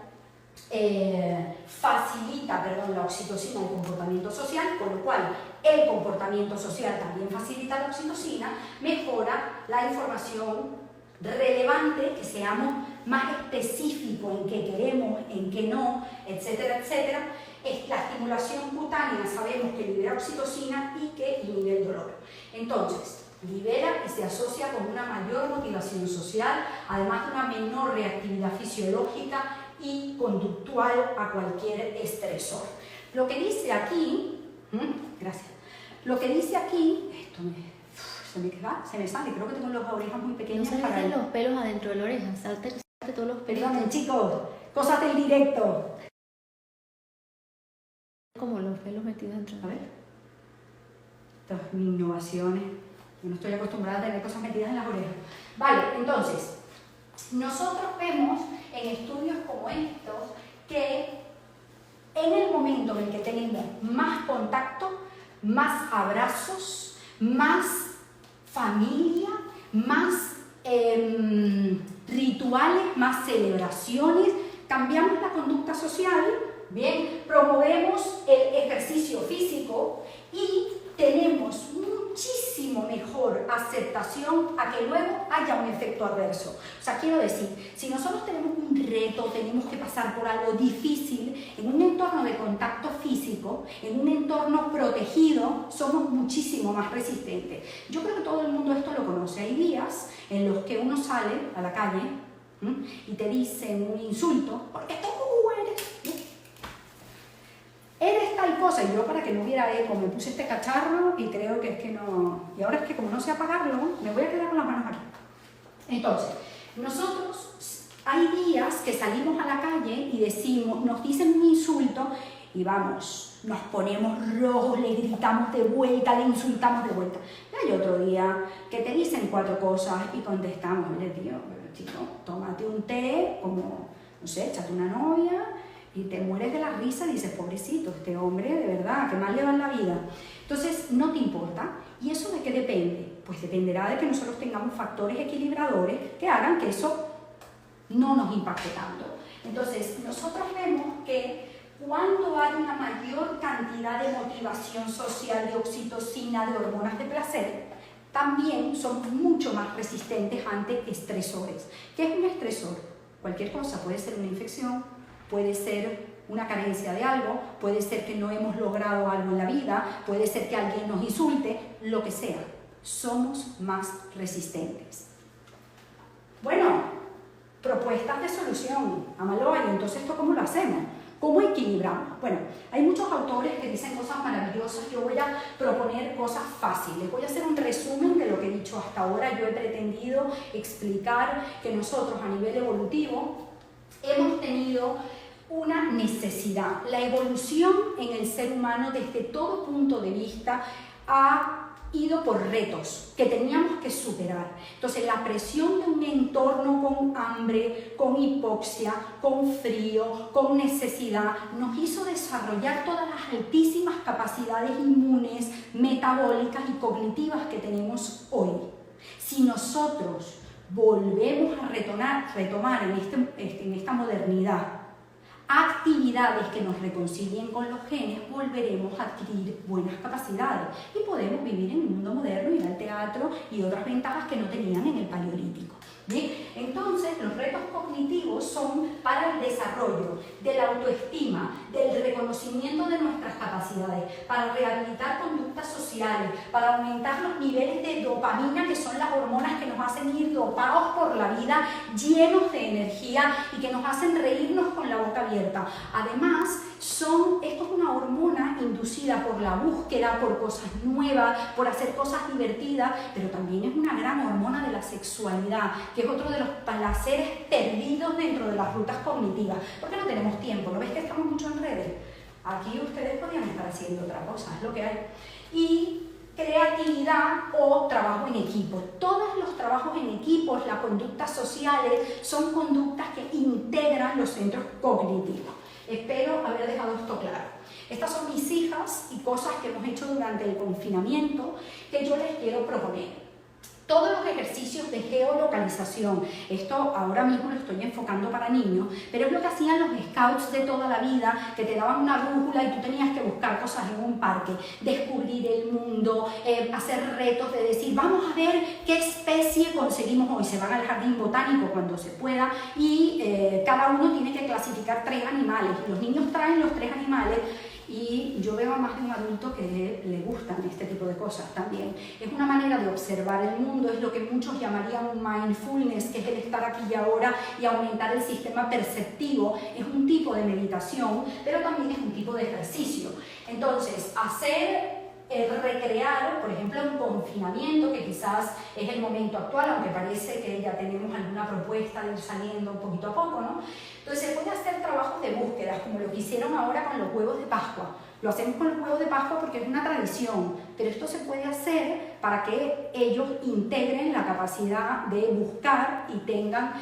facilita la oxitocina, el comportamiento social, con lo cual el comportamiento social también facilita la oxitocina, mejora la información relevante, que seamos más específicos en qué queremos, en qué no, etcétera, etcétera. La estimulación cutánea sabemos que libera oxitocina y que inhibe el dolor. Entonces, libera y se asocia con una mayor motivación social, además de una menor reactividad fisiológica y conductual a cualquier estresor. Lo que dice aquí, gracias, lo que dice aquí, esto se me sale, creo que tengo las orejas muy pequeñas. No se los pelos adentro de la oreja, salte todos los pelos. Perdón, chicos, cosas del directo. Como los pelos metidos dentro. A ver, estas innovaciones, yo no estoy acostumbrada a tener cosas metidas en las orejas. Vale, entonces, nosotros vemos en estudios como estos que en el momento en el que tenemos más contacto, más abrazos, más familia, más rituales, más celebraciones, cambiamos la conducta social, bien, promovemos el ejercicio físico y tenemos muchísimo muchísimo mejor aceptación a que luego haya un efecto adverso. O sea, quiero decir, si nosotros tenemos un reto, tenemos que pasar por algo difícil, en un entorno de contacto físico, en un entorno protegido, somos muchísimo más resistentes. Yo creo que todo el mundo esto lo conoce. Hay días en los que uno sale a la calle y te dicen un insulto, porque tú eres tal cosa, y yo para que no hubiera eco me puse este cacharro y creo que es que no, y ahora es que como no sé apagarlo, me voy a quedar con las manos aquí. Entonces, nosotros hay días que salimos a la calle y decimos, nos dicen un insulto y vamos, nos ponemos rojos, le gritamos de vuelta, le insultamos de vuelta. Y hay otro día que te dicen 4 cosas y contestamos, oye tío, tómate un té, como, no sé, échate una novia, y te mueres de la risa y dices, pobrecito, este hombre, de verdad, que mal le va en la vida. Entonces, no te importa. ¿Y eso de qué depende? Pues dependerá de que nosotros tengamos factores equilibradores que hagan que eso no nos impacte tanto. Entonces, nosotros vemos que cuando hay una mayor cantidad de motivación social, de oxitocina, de hormonas de placer, también somos mucho más resistentes ante estresores. ¿Qué es un estresor? Cualquier cosa, puede ser una infección, puede ser una carencia de algo, puede ser que no hemos logrado algo en la vida, puede ser que alguien nos insulte, lo que sea. Somos más resistentes. Bueno, propuestas de solución, Amaloa, y entonces ¿esto cómo lo hacemos? ¿Cómo equilibramos? Bueno, hay muchos autores que dicen cosas maravillosas, yo voy a proponer cosas fáciles, voy a hacer un resumen de lo que he dicho hasta ahora. Yo he pretendido explicar que nosotros a nivel evolutivo hemos tenido una necesidad. La evolución en el ser humano desde todo punto de vista ha ido por retos que teníamos que superar. Entonces, la presión de un entorno con hambre, con hipoxia, con frío, con necesidad, nos hizo desarrollar todas las altísimas capacidades inmunes, metabólicas y cognitivas que tenemos hoy. Si nosotros volvemos a retomar en esta modernidad actividades que nos reconcilien con los genes, volveremos a adquirir buenas capacidades y podemos vivir en un mundo moderno, ir al teatro y otras ventajas que no tenían en el Paleolítico. ¿Bien? Entonces, los retos cognitivos son para el desarrollo de la autoestima, del reconocimiento de nuestras capacidades, para rehabilitar conductas sociales, para aumentar los niveles de dopamina, que son las hormonas que nos hacen ir dopados por la vida, llenos de energía y que nos hacen reírnos con la boca abierta. Además, esto es una hormona inducida por la búsqueda, por cosas nuevas, por hacer cosas divertidas, pero también es una gran hormona de la sexualidad, que es otro de los placeres perdidos dentro de las rutas cognitivas, porque no tenemos tiempo. ¿No ves que estamos mucho en redes? Aquí ustedes podrían estar haciendo otra cosa, es lo que hay. Y creatividad o trabajo en equipo. Todos los trabajos en equipos, las conductas sociales, son conductas que integran los centros cognitivos. Espero haber dejado esto claro. Estas son mis hijas y cosas que hemos hecho durante el confinamiento que yo les quiero proponer. Todos los ejercicios de geolocalización, esto ahora mismo lo estoy enfocando para niños, pero es lo que hacían los scouts de toda la vida, que te daban una brújula y tú tenías que buscar cosas en un parque, descubrir el mundo, hacer retos de decir, vamos a ver qué especie conseguimos hoy. Se van al jardín botánico cuando se pueda y cada uno tiene que clasificar 3 animales. Los niños traen los 3 animales. Y yo veo a más de un adulto que le gustan este tipo de cosas también. Es una manera de observar el mundo, es lo que muchos llamarían un mindfulness, que es el estar aquí y ahora y aumentar el sistema perceptivo. Es un tipo de meditación, pero también es un tipo de ejercicio. Entonces, recrear, por ejemplo, un confinamiento, que quizás es el momento actual, aunque parece que ya tenemos alguna propuesta de ir saliendo poquito a poco, ¿no? Entonces se puede hacer trabajos de búsqueda, como lo que hicieron ahora con los huevos de Pascua. Lo hacemos con los huevos de Pascua porque es una tradición, pero esto se puede hacer para que ellos integren la capacidad de buscar y tengan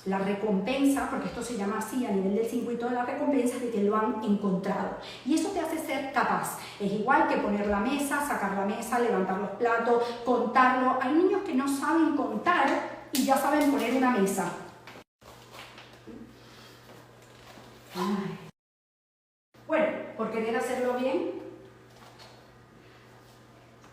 la recompensa, porque esto se llama así a nivel del circuito de la recompensa, de que lo han encontrado. Y eso te hace ser capaz. Es igual que poner la mesa, sacar la mesa, levantar los platos, contarlo. Hay niños que no saben contar y ya saben poner una mesa. Ay. Bueno, por querer hacerlo bien,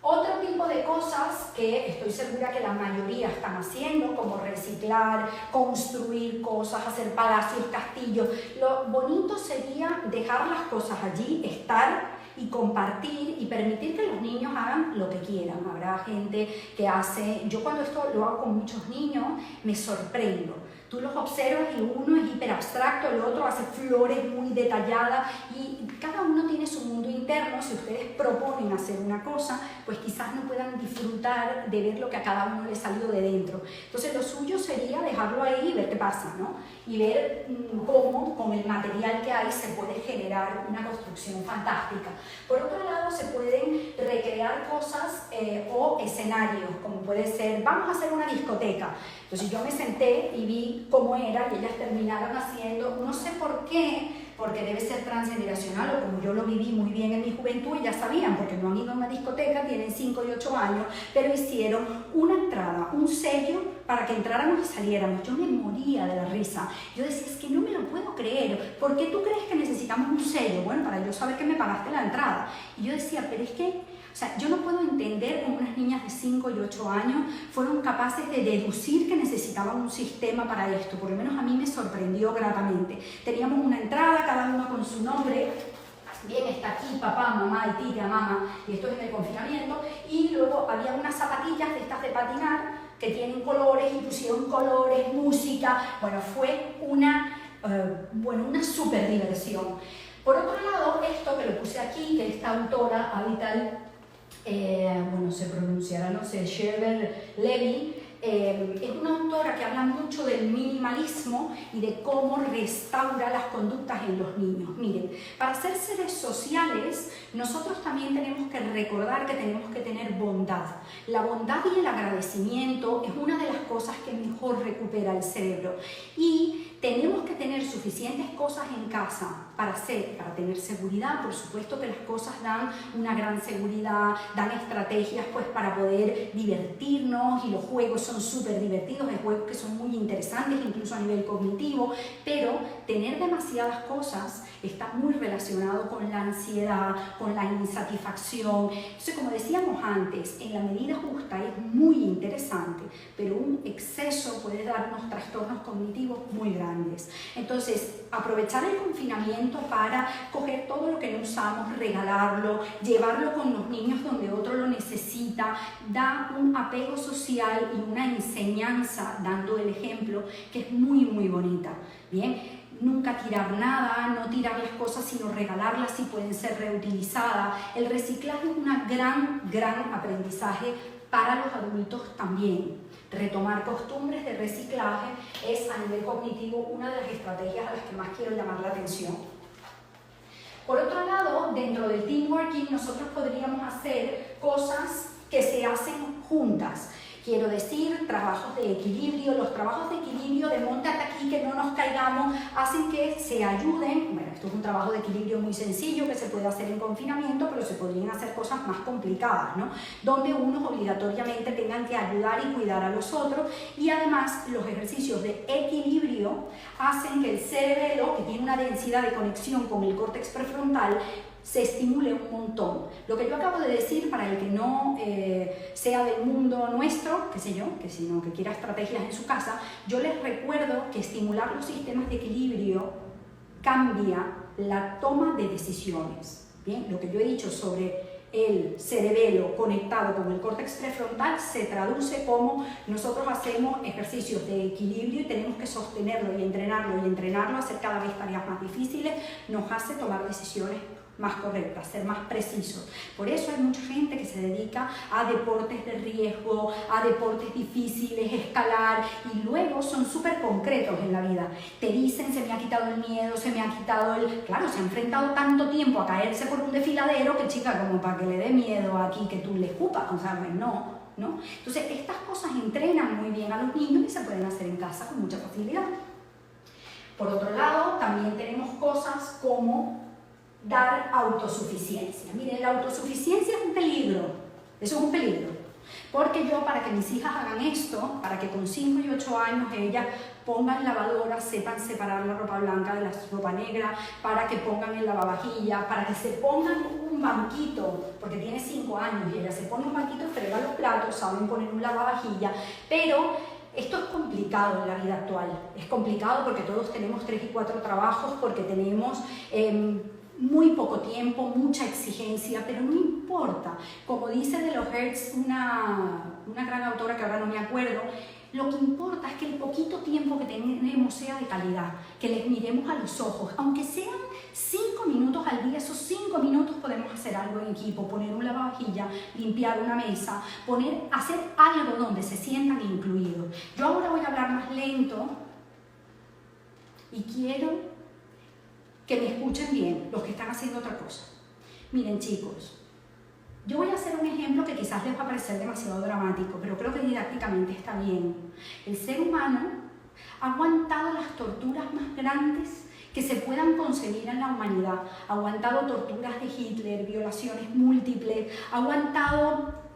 Otro tipo de cosas que estoy segura que la mayoría están haciendo, como reciclar, construir cosas, hacer palacios, castillos. Lo bonito sería dejar las cosas allí, estar y compartir y permitir que los niños hagan lo que quieran. Habrá gente que hace... Yo cuando esto lo hago con muchos niños, me sorprendo. Tú los observas y uno es hiper abstracto, el otro hace flores muy detalladas y cada uno tiene su mundo interno. Si ustedes proponen hacer una cosa, pues quizás no puedan disfrutar de ver lo que a cada uno le ha salido de dentro. Entonces lo suyo sería dejarlo ahí y ver qué pasa, ¿no? Y ver cómo con el material que hay se puede generar una construcción fantástica. Por otro lado, se pueden recrear cosas o escenarios, como puede ser, vamos a hacer una discoteca. Entonces yo me senté y vi cómo era y ellas terminaron haciendo, no sé por qué, porque debe ser transgeneracional o como yo lo viví muy bien en mi juventud, y ya sabían, porque no han ido a una discoteca, tienen 5 y 8 años, pero hicieron una entrada, un sello para que entráramos y saliéramos. Yo me moría de la risa. Yo decía, es que no me lo puedo creer. ¿Por qué tú crees que necesitamos un sello? Bueno, para yo saber que me pagaste la entrada. Y yo decía, pero es que... O sea, yo no puedo entender cómo unas niñas de 5 y 8 años fueron capaces de deducir que necesitaban un sistema para esto. Por lo menos a mí me sorprendió gratamente. Teníamos una entrada, cada uno con su nombre. Bien, está aquí papá, mamá y tía, mamá, y esto es en el confinamiento. Y luego había unas zapatillas de estas de patinar que tienen colores y pusieron colores, música. Bueno, fue una súper diversión. Por otro lado, esto que lo puse aquí, que esta autora, Avital, se pronunciará, no sé, Sherber Levy, es una autora que habla mucho del minimalismo y de cómo restaura las conductas en los niños. Miren, para ser seres sociales, nosotros también tenemos que recordar que tenemos que tener bondad. La bondad y el agradecimiento es una de las cosas que mejor recupera el cerebro. Y tenemos que tener suficientes cosas en casa para tener seguridad. Por supuesto que las cosas dan una gran seguridad, dan estrategias pues para poder divertirnos, y los juegos son súper divertidos, hay juegos que son muy interesantes incluso a nivel cognitivo, pero tener demasiadas cosas está muy relacionado con la ansiedad, con la insatisfacción. Entonces, como decíamos antes, en la medida justa es muy interesante, pero un exceso puede dar unos trastornos cognitivos muy grandes. Entonces, aprovechar el confinamiento para coger todo lo que no usamos, regalarlo, llevarlo con los niños donde otro lo necesita, da un apego social y una enseñanza dando el ejemplo que es muy, muy bonita. Bien. Nunca tirar nada, no tirar las cosas sino regalarlas si pueden ser reutilizadas. El reciclaje es un gran aprendizaje para los adultos también. Retomar costumbres de reciclaje es a nivel cognitivo una de las estrategias a las que más quiero llamar la atención. Por otro lado, dentro del team working nosotros podríamos hacer cosas que se hacen juntas. Quiero decir, trabajos de equilibrio. Los trabajos de equilibrio de móntate aquí, que no nos caigamos, hacen que se ayuden. Bueno, esto es un trabajo de equilibrio muy sencillo que se puede hacer en confinamiento, pero se podrían hacer cosas más complicadas, ¿no? Donde unos obligatoriamente tengan que ayudar y cuidar a los otros. Y además, los ejercicios de equilibrio hacen que el cerebelo, que tiene una densidad de conexión con el córtex prefrontal, se estimule un montón. Lo que yo acabo de decir, para el que no sea del mundo nuestro, qué sé yo, que quiera estrategias en su casa, yo les recuerdo que estimular los sistemas de equilibrio cambia la toma de decisiones. Bien, lo que yo he dicho sobre el cerebelo conectado con el córtex prefrontal se traduce como nosotros hacemos ejercicios de equilibrio y tenemos que sostenerlo y entrenarlo, hacer cada vez tareas más difíciles, nos hace tomar decisiones más correctas, ser más precisos. Por eso hay mucha gente que se dedica a deportes de riesgo, a deportes difíciles, escalar, y luego son súper concretos en la vida. Te dicen, se me ha quitado el miedo, se me ha quitado el... Claro, se ha enfrentado tanto tiempo a caerse por un desfiladero que, chica, como para que le dé miedo aquí que tú le escupas, o sea, no. Entonces, estas cosas entrenan muy bien a los niños y se pueden hacer en casa con mucha facilidad. Por otro lado, también tenemos cosas como dar autosuficiencia. Miren, la autosuficiencia es un peligro, eso es un peligro, porque yo, para que mis hijas hagan esto, para que con 5 y 8 años ellas pongan lavadora, sepan separar la ropa blanca de la ropa negra, para que pongan el lavavajillas, para que se pongan un un banquito, porque tiene 5 años y ella se pone un banquito y frega los platos, saben poner un lavavajilla, pero esto es complicado en la vida actual. Es complicado porque todos tenemos 3 y 4 trabajos, porque tenemos muy poco tiempo, mucha exigencia, pero no importa. Como dice de los Hertz, una gran autora que ahora no me acuerdo, lo que importa es que el poquito tiempo que tenemos sea de calidad, que les miremos a los ojos, aunque sean 5 minutos al día. Esos 5 minutos podemos hacer algo en equipo, poner un lavavajilla, limpiar una mesa, hacer algo donde se sientan incluidos. Yo ahora voy a hablar más lento y quiero que me escuchen bien los que están haciendo otra cosa. Miren, chicos, yo voy a hacer un ejemplo que quizás les va a parecer demasiado dramático, pero creo que didácticamente está bien. El ser humano ha aguantado las torturas más grandes que se puedan concebir en la humanidad. Ha aguantado torturas de Hitler, violaciones múltiples, ha aguantado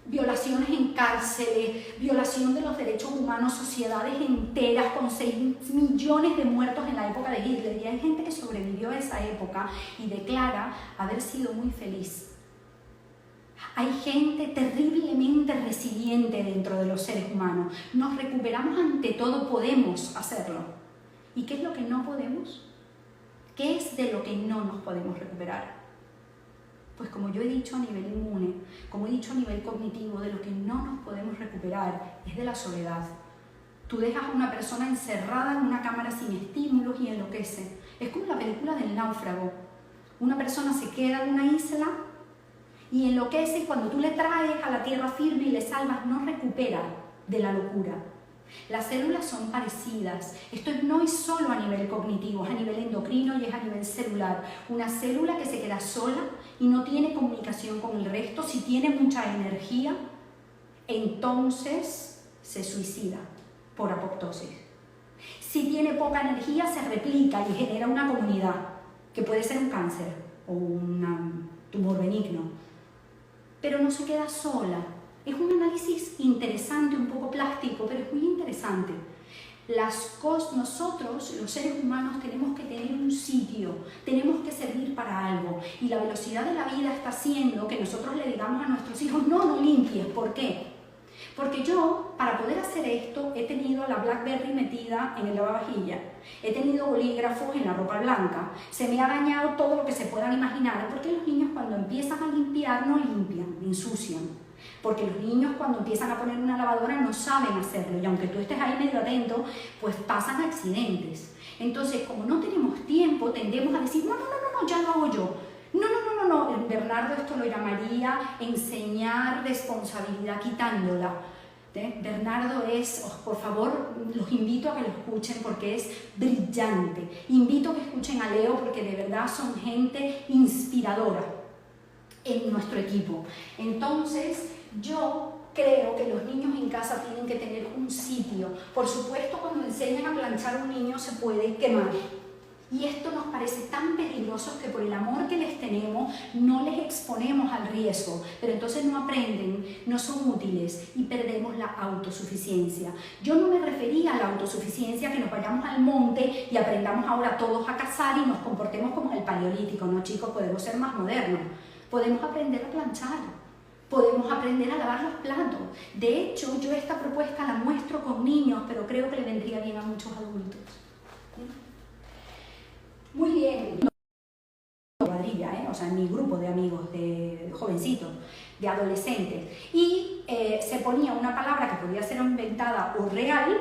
violaciones en cárceles, violación de los derechos humanos, sociedades enteras con 6 millones de muertos en la época de Hitler. Y hay gente que sobrevivió a esa época y declara haber sido muy feliz. Hay gente terriblemente resiliente dentro de los seres humanos. Nos recuperamos ante todo, podemos hacerlo. ¿Y qué es lo que no podemos? ¿Qué es de lo que no nos podemos recuperar? Pues como yo he dicho a nivel inmune, como he dicho a nivel cognitivo, de lo que no nos podemos recuperar es de la soledad. Tú dejas a una persona encerrada en una cámara sin estímulos y enloquece. Es como la película del náufrago. Una persona se queda en una isla y enloquece, y cuando tú le traes a la tierra firme y le salvas, no recupera de la locura. Las células son parecidas. Esto no es solo a nivel cognitivo, es a nivel endocrino y es a nivel celular. Una célula que se queda sola y no tiene comunicación con el resto, si tiene mucha energía, entonces se suicida por apoptosis. Si tiene poca energía, se replica y genera una comunidad, que puede ser un cáncer o un tumor benigno. Pero no se queda sola. Es un análisis interesante, un poco plástico, pero es muy interesante. Nosotros, los seres humanos, tenemos que tener un sitio, tenemos que servir para algo. Y la velocidad de la vida está haciendo que nosotros le digamos a nuestros hijos, no limpies. ¿Por qué? Porque yo, para poder hacer esto, he tenido la BlackBerry metida en el lavavajilla, he tenido bolígrafos en la ropa blanca, se me ha dañado todo lo que se puedan imaginar, porque los niños cuando empiezan a limpiar no limpian, ensucian. Porque los niños cuando empiezan a poner una lavadora no saben hacerlo, y aunque tú estés ahí medio atento, pues pasan accidentes. Entonces, como no tenemos tiempo, tendemos a decir, no, ya lo hago yo. No, Bernardo esto lo llamaría enseñar responsabilidad quitándola. Bernardo por favor, los invito a que lo escuchen porque es brillante. Invito a que escuchen a Leo porque de verdad son gente inspiradora en nuestro equipo. Entonces, yo creo que los niños en casa tienen que tener un sitio. Por supuesto, cuando enseñan a planchar a un niño se puede quemar. Y esto nos parece tan peligroso que por el amor que les tenemos no les exponemos al riesgo, pero entonces no aprenden, no son útiles y perdemos la autosuficiencia. Yo no me refería a la autosuficiencia que nos vayamos al monte y aprendamos ahora todos a cazar y nos comportemos como en el paleolítico. No, chicos, podemos ser más modernos, podemos aprender a planchar, podemos aprender a lavar los platos. De hecho, yo esta propuesta la muestro con niños, pero creo que le vendría bien a muchos adultos. Muy bien, cuadrilla, o sea, mi grupo de amigos, de jovencitos, de adolescentes, y se ponía una palabra que podía ser inventada o real,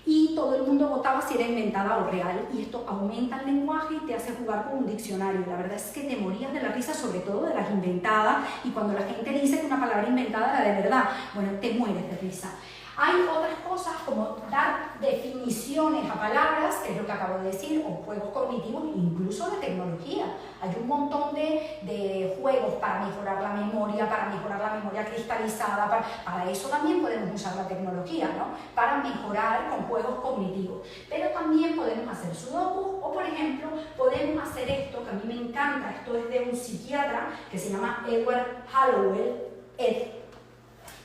y todo el mundo votaba si era inventada o real, y esto aumenta el lenguaje y te hace jugar con un diccionario. La verdad es que te morías de la risa, sobre todo de las inventadas, y cuando la gente dice que una palabra inventada era de verdad, bueno, te mueres de risa. Hay otras cosas como dar definiciones a palabras, que es lo que acabo de decir, o juegos cognitivos, incluso de tecnología. Hay un montón de juegos para mejorar la memoria cristalizada. Para eso también podemos usar la tecnología, ¿no? Para mejorar con juegos cognitivos. Pero también podemos hacer sudokus, o por ejemplo, podemos hacer esto, que a mí me encanta, esto es de un psiquiatra que se llama Edward Hallowell,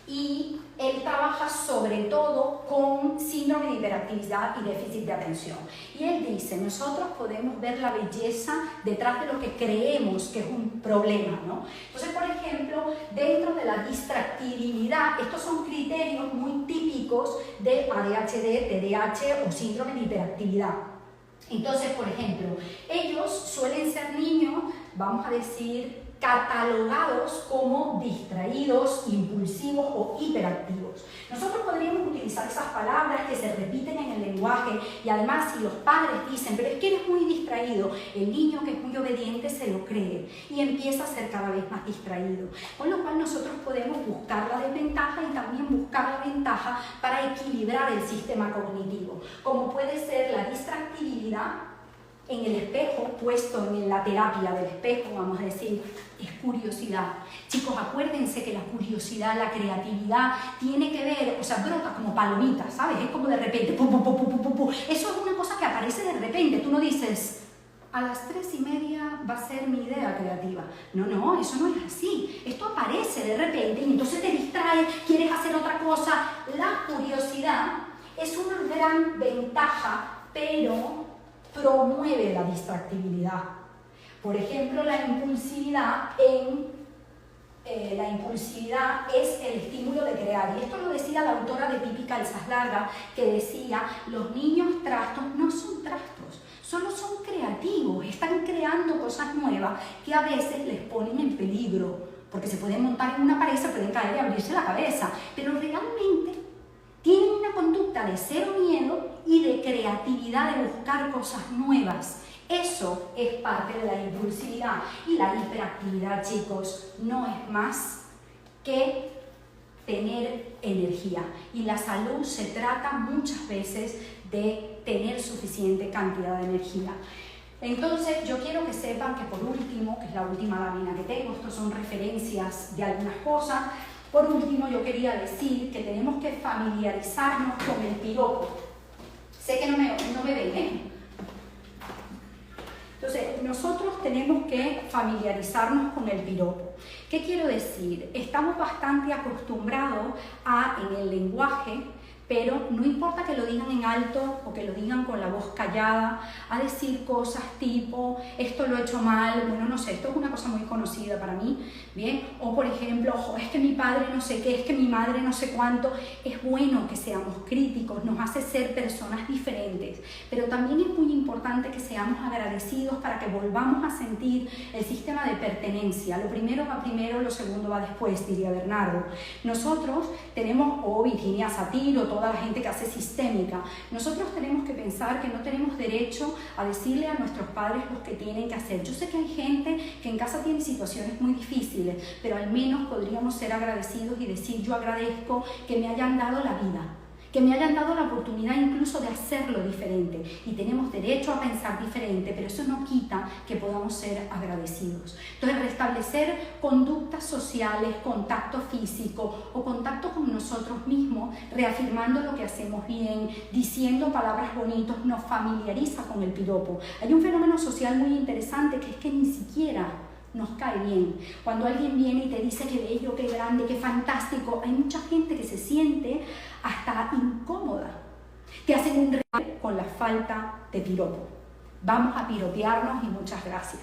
y él trabaja sobre todo con síndrome de hiperactividad y déficit de atención. Y él dice, nosotros podemos ver la belleza detrás de lo que creemos que es un problema, ¿no? Entonces, por ejemplo, dentro de la distractibilidad, estos son criterios muy típicos de ADHD, TDAH o síndrome de hiperactividad. Entonces, por ejemplo, ellos suelen ser niños, vamos a decir, catalogados como distraídos, impulsivos o hiperactivos. Nosotros podríamos utilizar esas palabras que se repiten en el lenguaje y además si los padres dicen, pero es que eres muy distraído, el niño que es muy obediente se lo cree y empieza a ser cada vez más distraído. Con lo cual nosotros podemos buscar la desventaja y también buscar la ventaja para equilibrar el sistema cognitivo, como puede ser la distractibilidad. En el espejo, puesto en la terapia del espejo, vamos a decir, es curiosidad. Chicos, acuérdense que la curiosidad, la creatividad, tiene que ver, o sea, brota como palomitas, ¿sabes? Es como de repente, pum, pum, pum, pum, pum, pum. Eso es una cosa que aparece de repente. Tú no dices, a las 3:30 va a ser mi idea creativa. No, no, eso no es así. Esto aparece de repente y entonces te distrae, quieres hacer otra cosa. La curiosidad es una gran ventaja, pero promueve la distractibilidad. Por ejemplo, la impulsividad es el estímulo de crear. Y esto lo decía la autora de Pippi Calzas Largas, que decía, los niños trastos no son trastos, solo son creativos, están creando cosas nuevas que a veces les ponen en peligro, porque se pueden montar en una pared, se pueden caer y abrirse la cabeza, pero realmente tienen una conducta de cero miedo y de creatividad, de buscar cosas nuevas. Eso es parte de la impulsividad. Y la hiperactividad, chicos, no es más que tener energía. Y la salud se trata muchas veces de tener suficiente cantidad de energía. Entonces, yo quiero que sepan que por último, que es la última lámina que tengo, estos son referencias de algunas cosas. Por último, yo quería decir que tenemos que familiarizarnos con el piropo. Sé que no me ven, ¿eh? Entonces, nosotros tenemos que familiarizarnos con el piropo. ¿Qué quiero decir? Estamos bastante acostumbrados en el lenguaje, pero no importa que lo digan en alto o que lo digan con la voz callada, a decir cosas tipo, esto lo he hecho mal, bueno, no sé, esto es una cosa muy conocida para mí, ¿bien? O por ejemplo, ojo, es que mi padre no sé qué, es que mi madre no sé cuánto. Es bueno que seamos críticos, nos hace ser personas diferentes, pero también es muy importante que seamos agradecidos para que volvamos a sentir el sistema de pertenencia. Lo primero va primero, lo segundo va después, diría Bernardo. Nosotros tenemos, o Virginia Satir, o toda la gente que hace sistémica, nosotros tenemos que pensar que no tenemos derecho a decirle a nuestros padres lo que tienen que hacer. Yo sé que hay gente que en casa tiene situaciones muy difíciles, pero al menos podríamos ser agradecidos y decir, yo agradezco que me hayan dado la vida, que me hayan dado la oportunidad incluso de hacerlo diferente, y tenemos derecho a pensar diferente, pero eso no quita que podamos ser agradecidos. Entonces, restablecer conductas sociales, contacto físico o contacto con nosotros mismos, reafirmando lo que hacemos bien, diciendo palabras bonitas, nos familiariza con el piropo. Hay un fenómeno social muy interesante que es que ni siquiera nos cae bien. Cuando alguien viene y te dice qué bello, qué grande, qué fantástico, hay mucha gente que se siente hasta incómoda. Te hacen un regalo con la falta de piropo. Vamos a piropearnos y muchas gracias.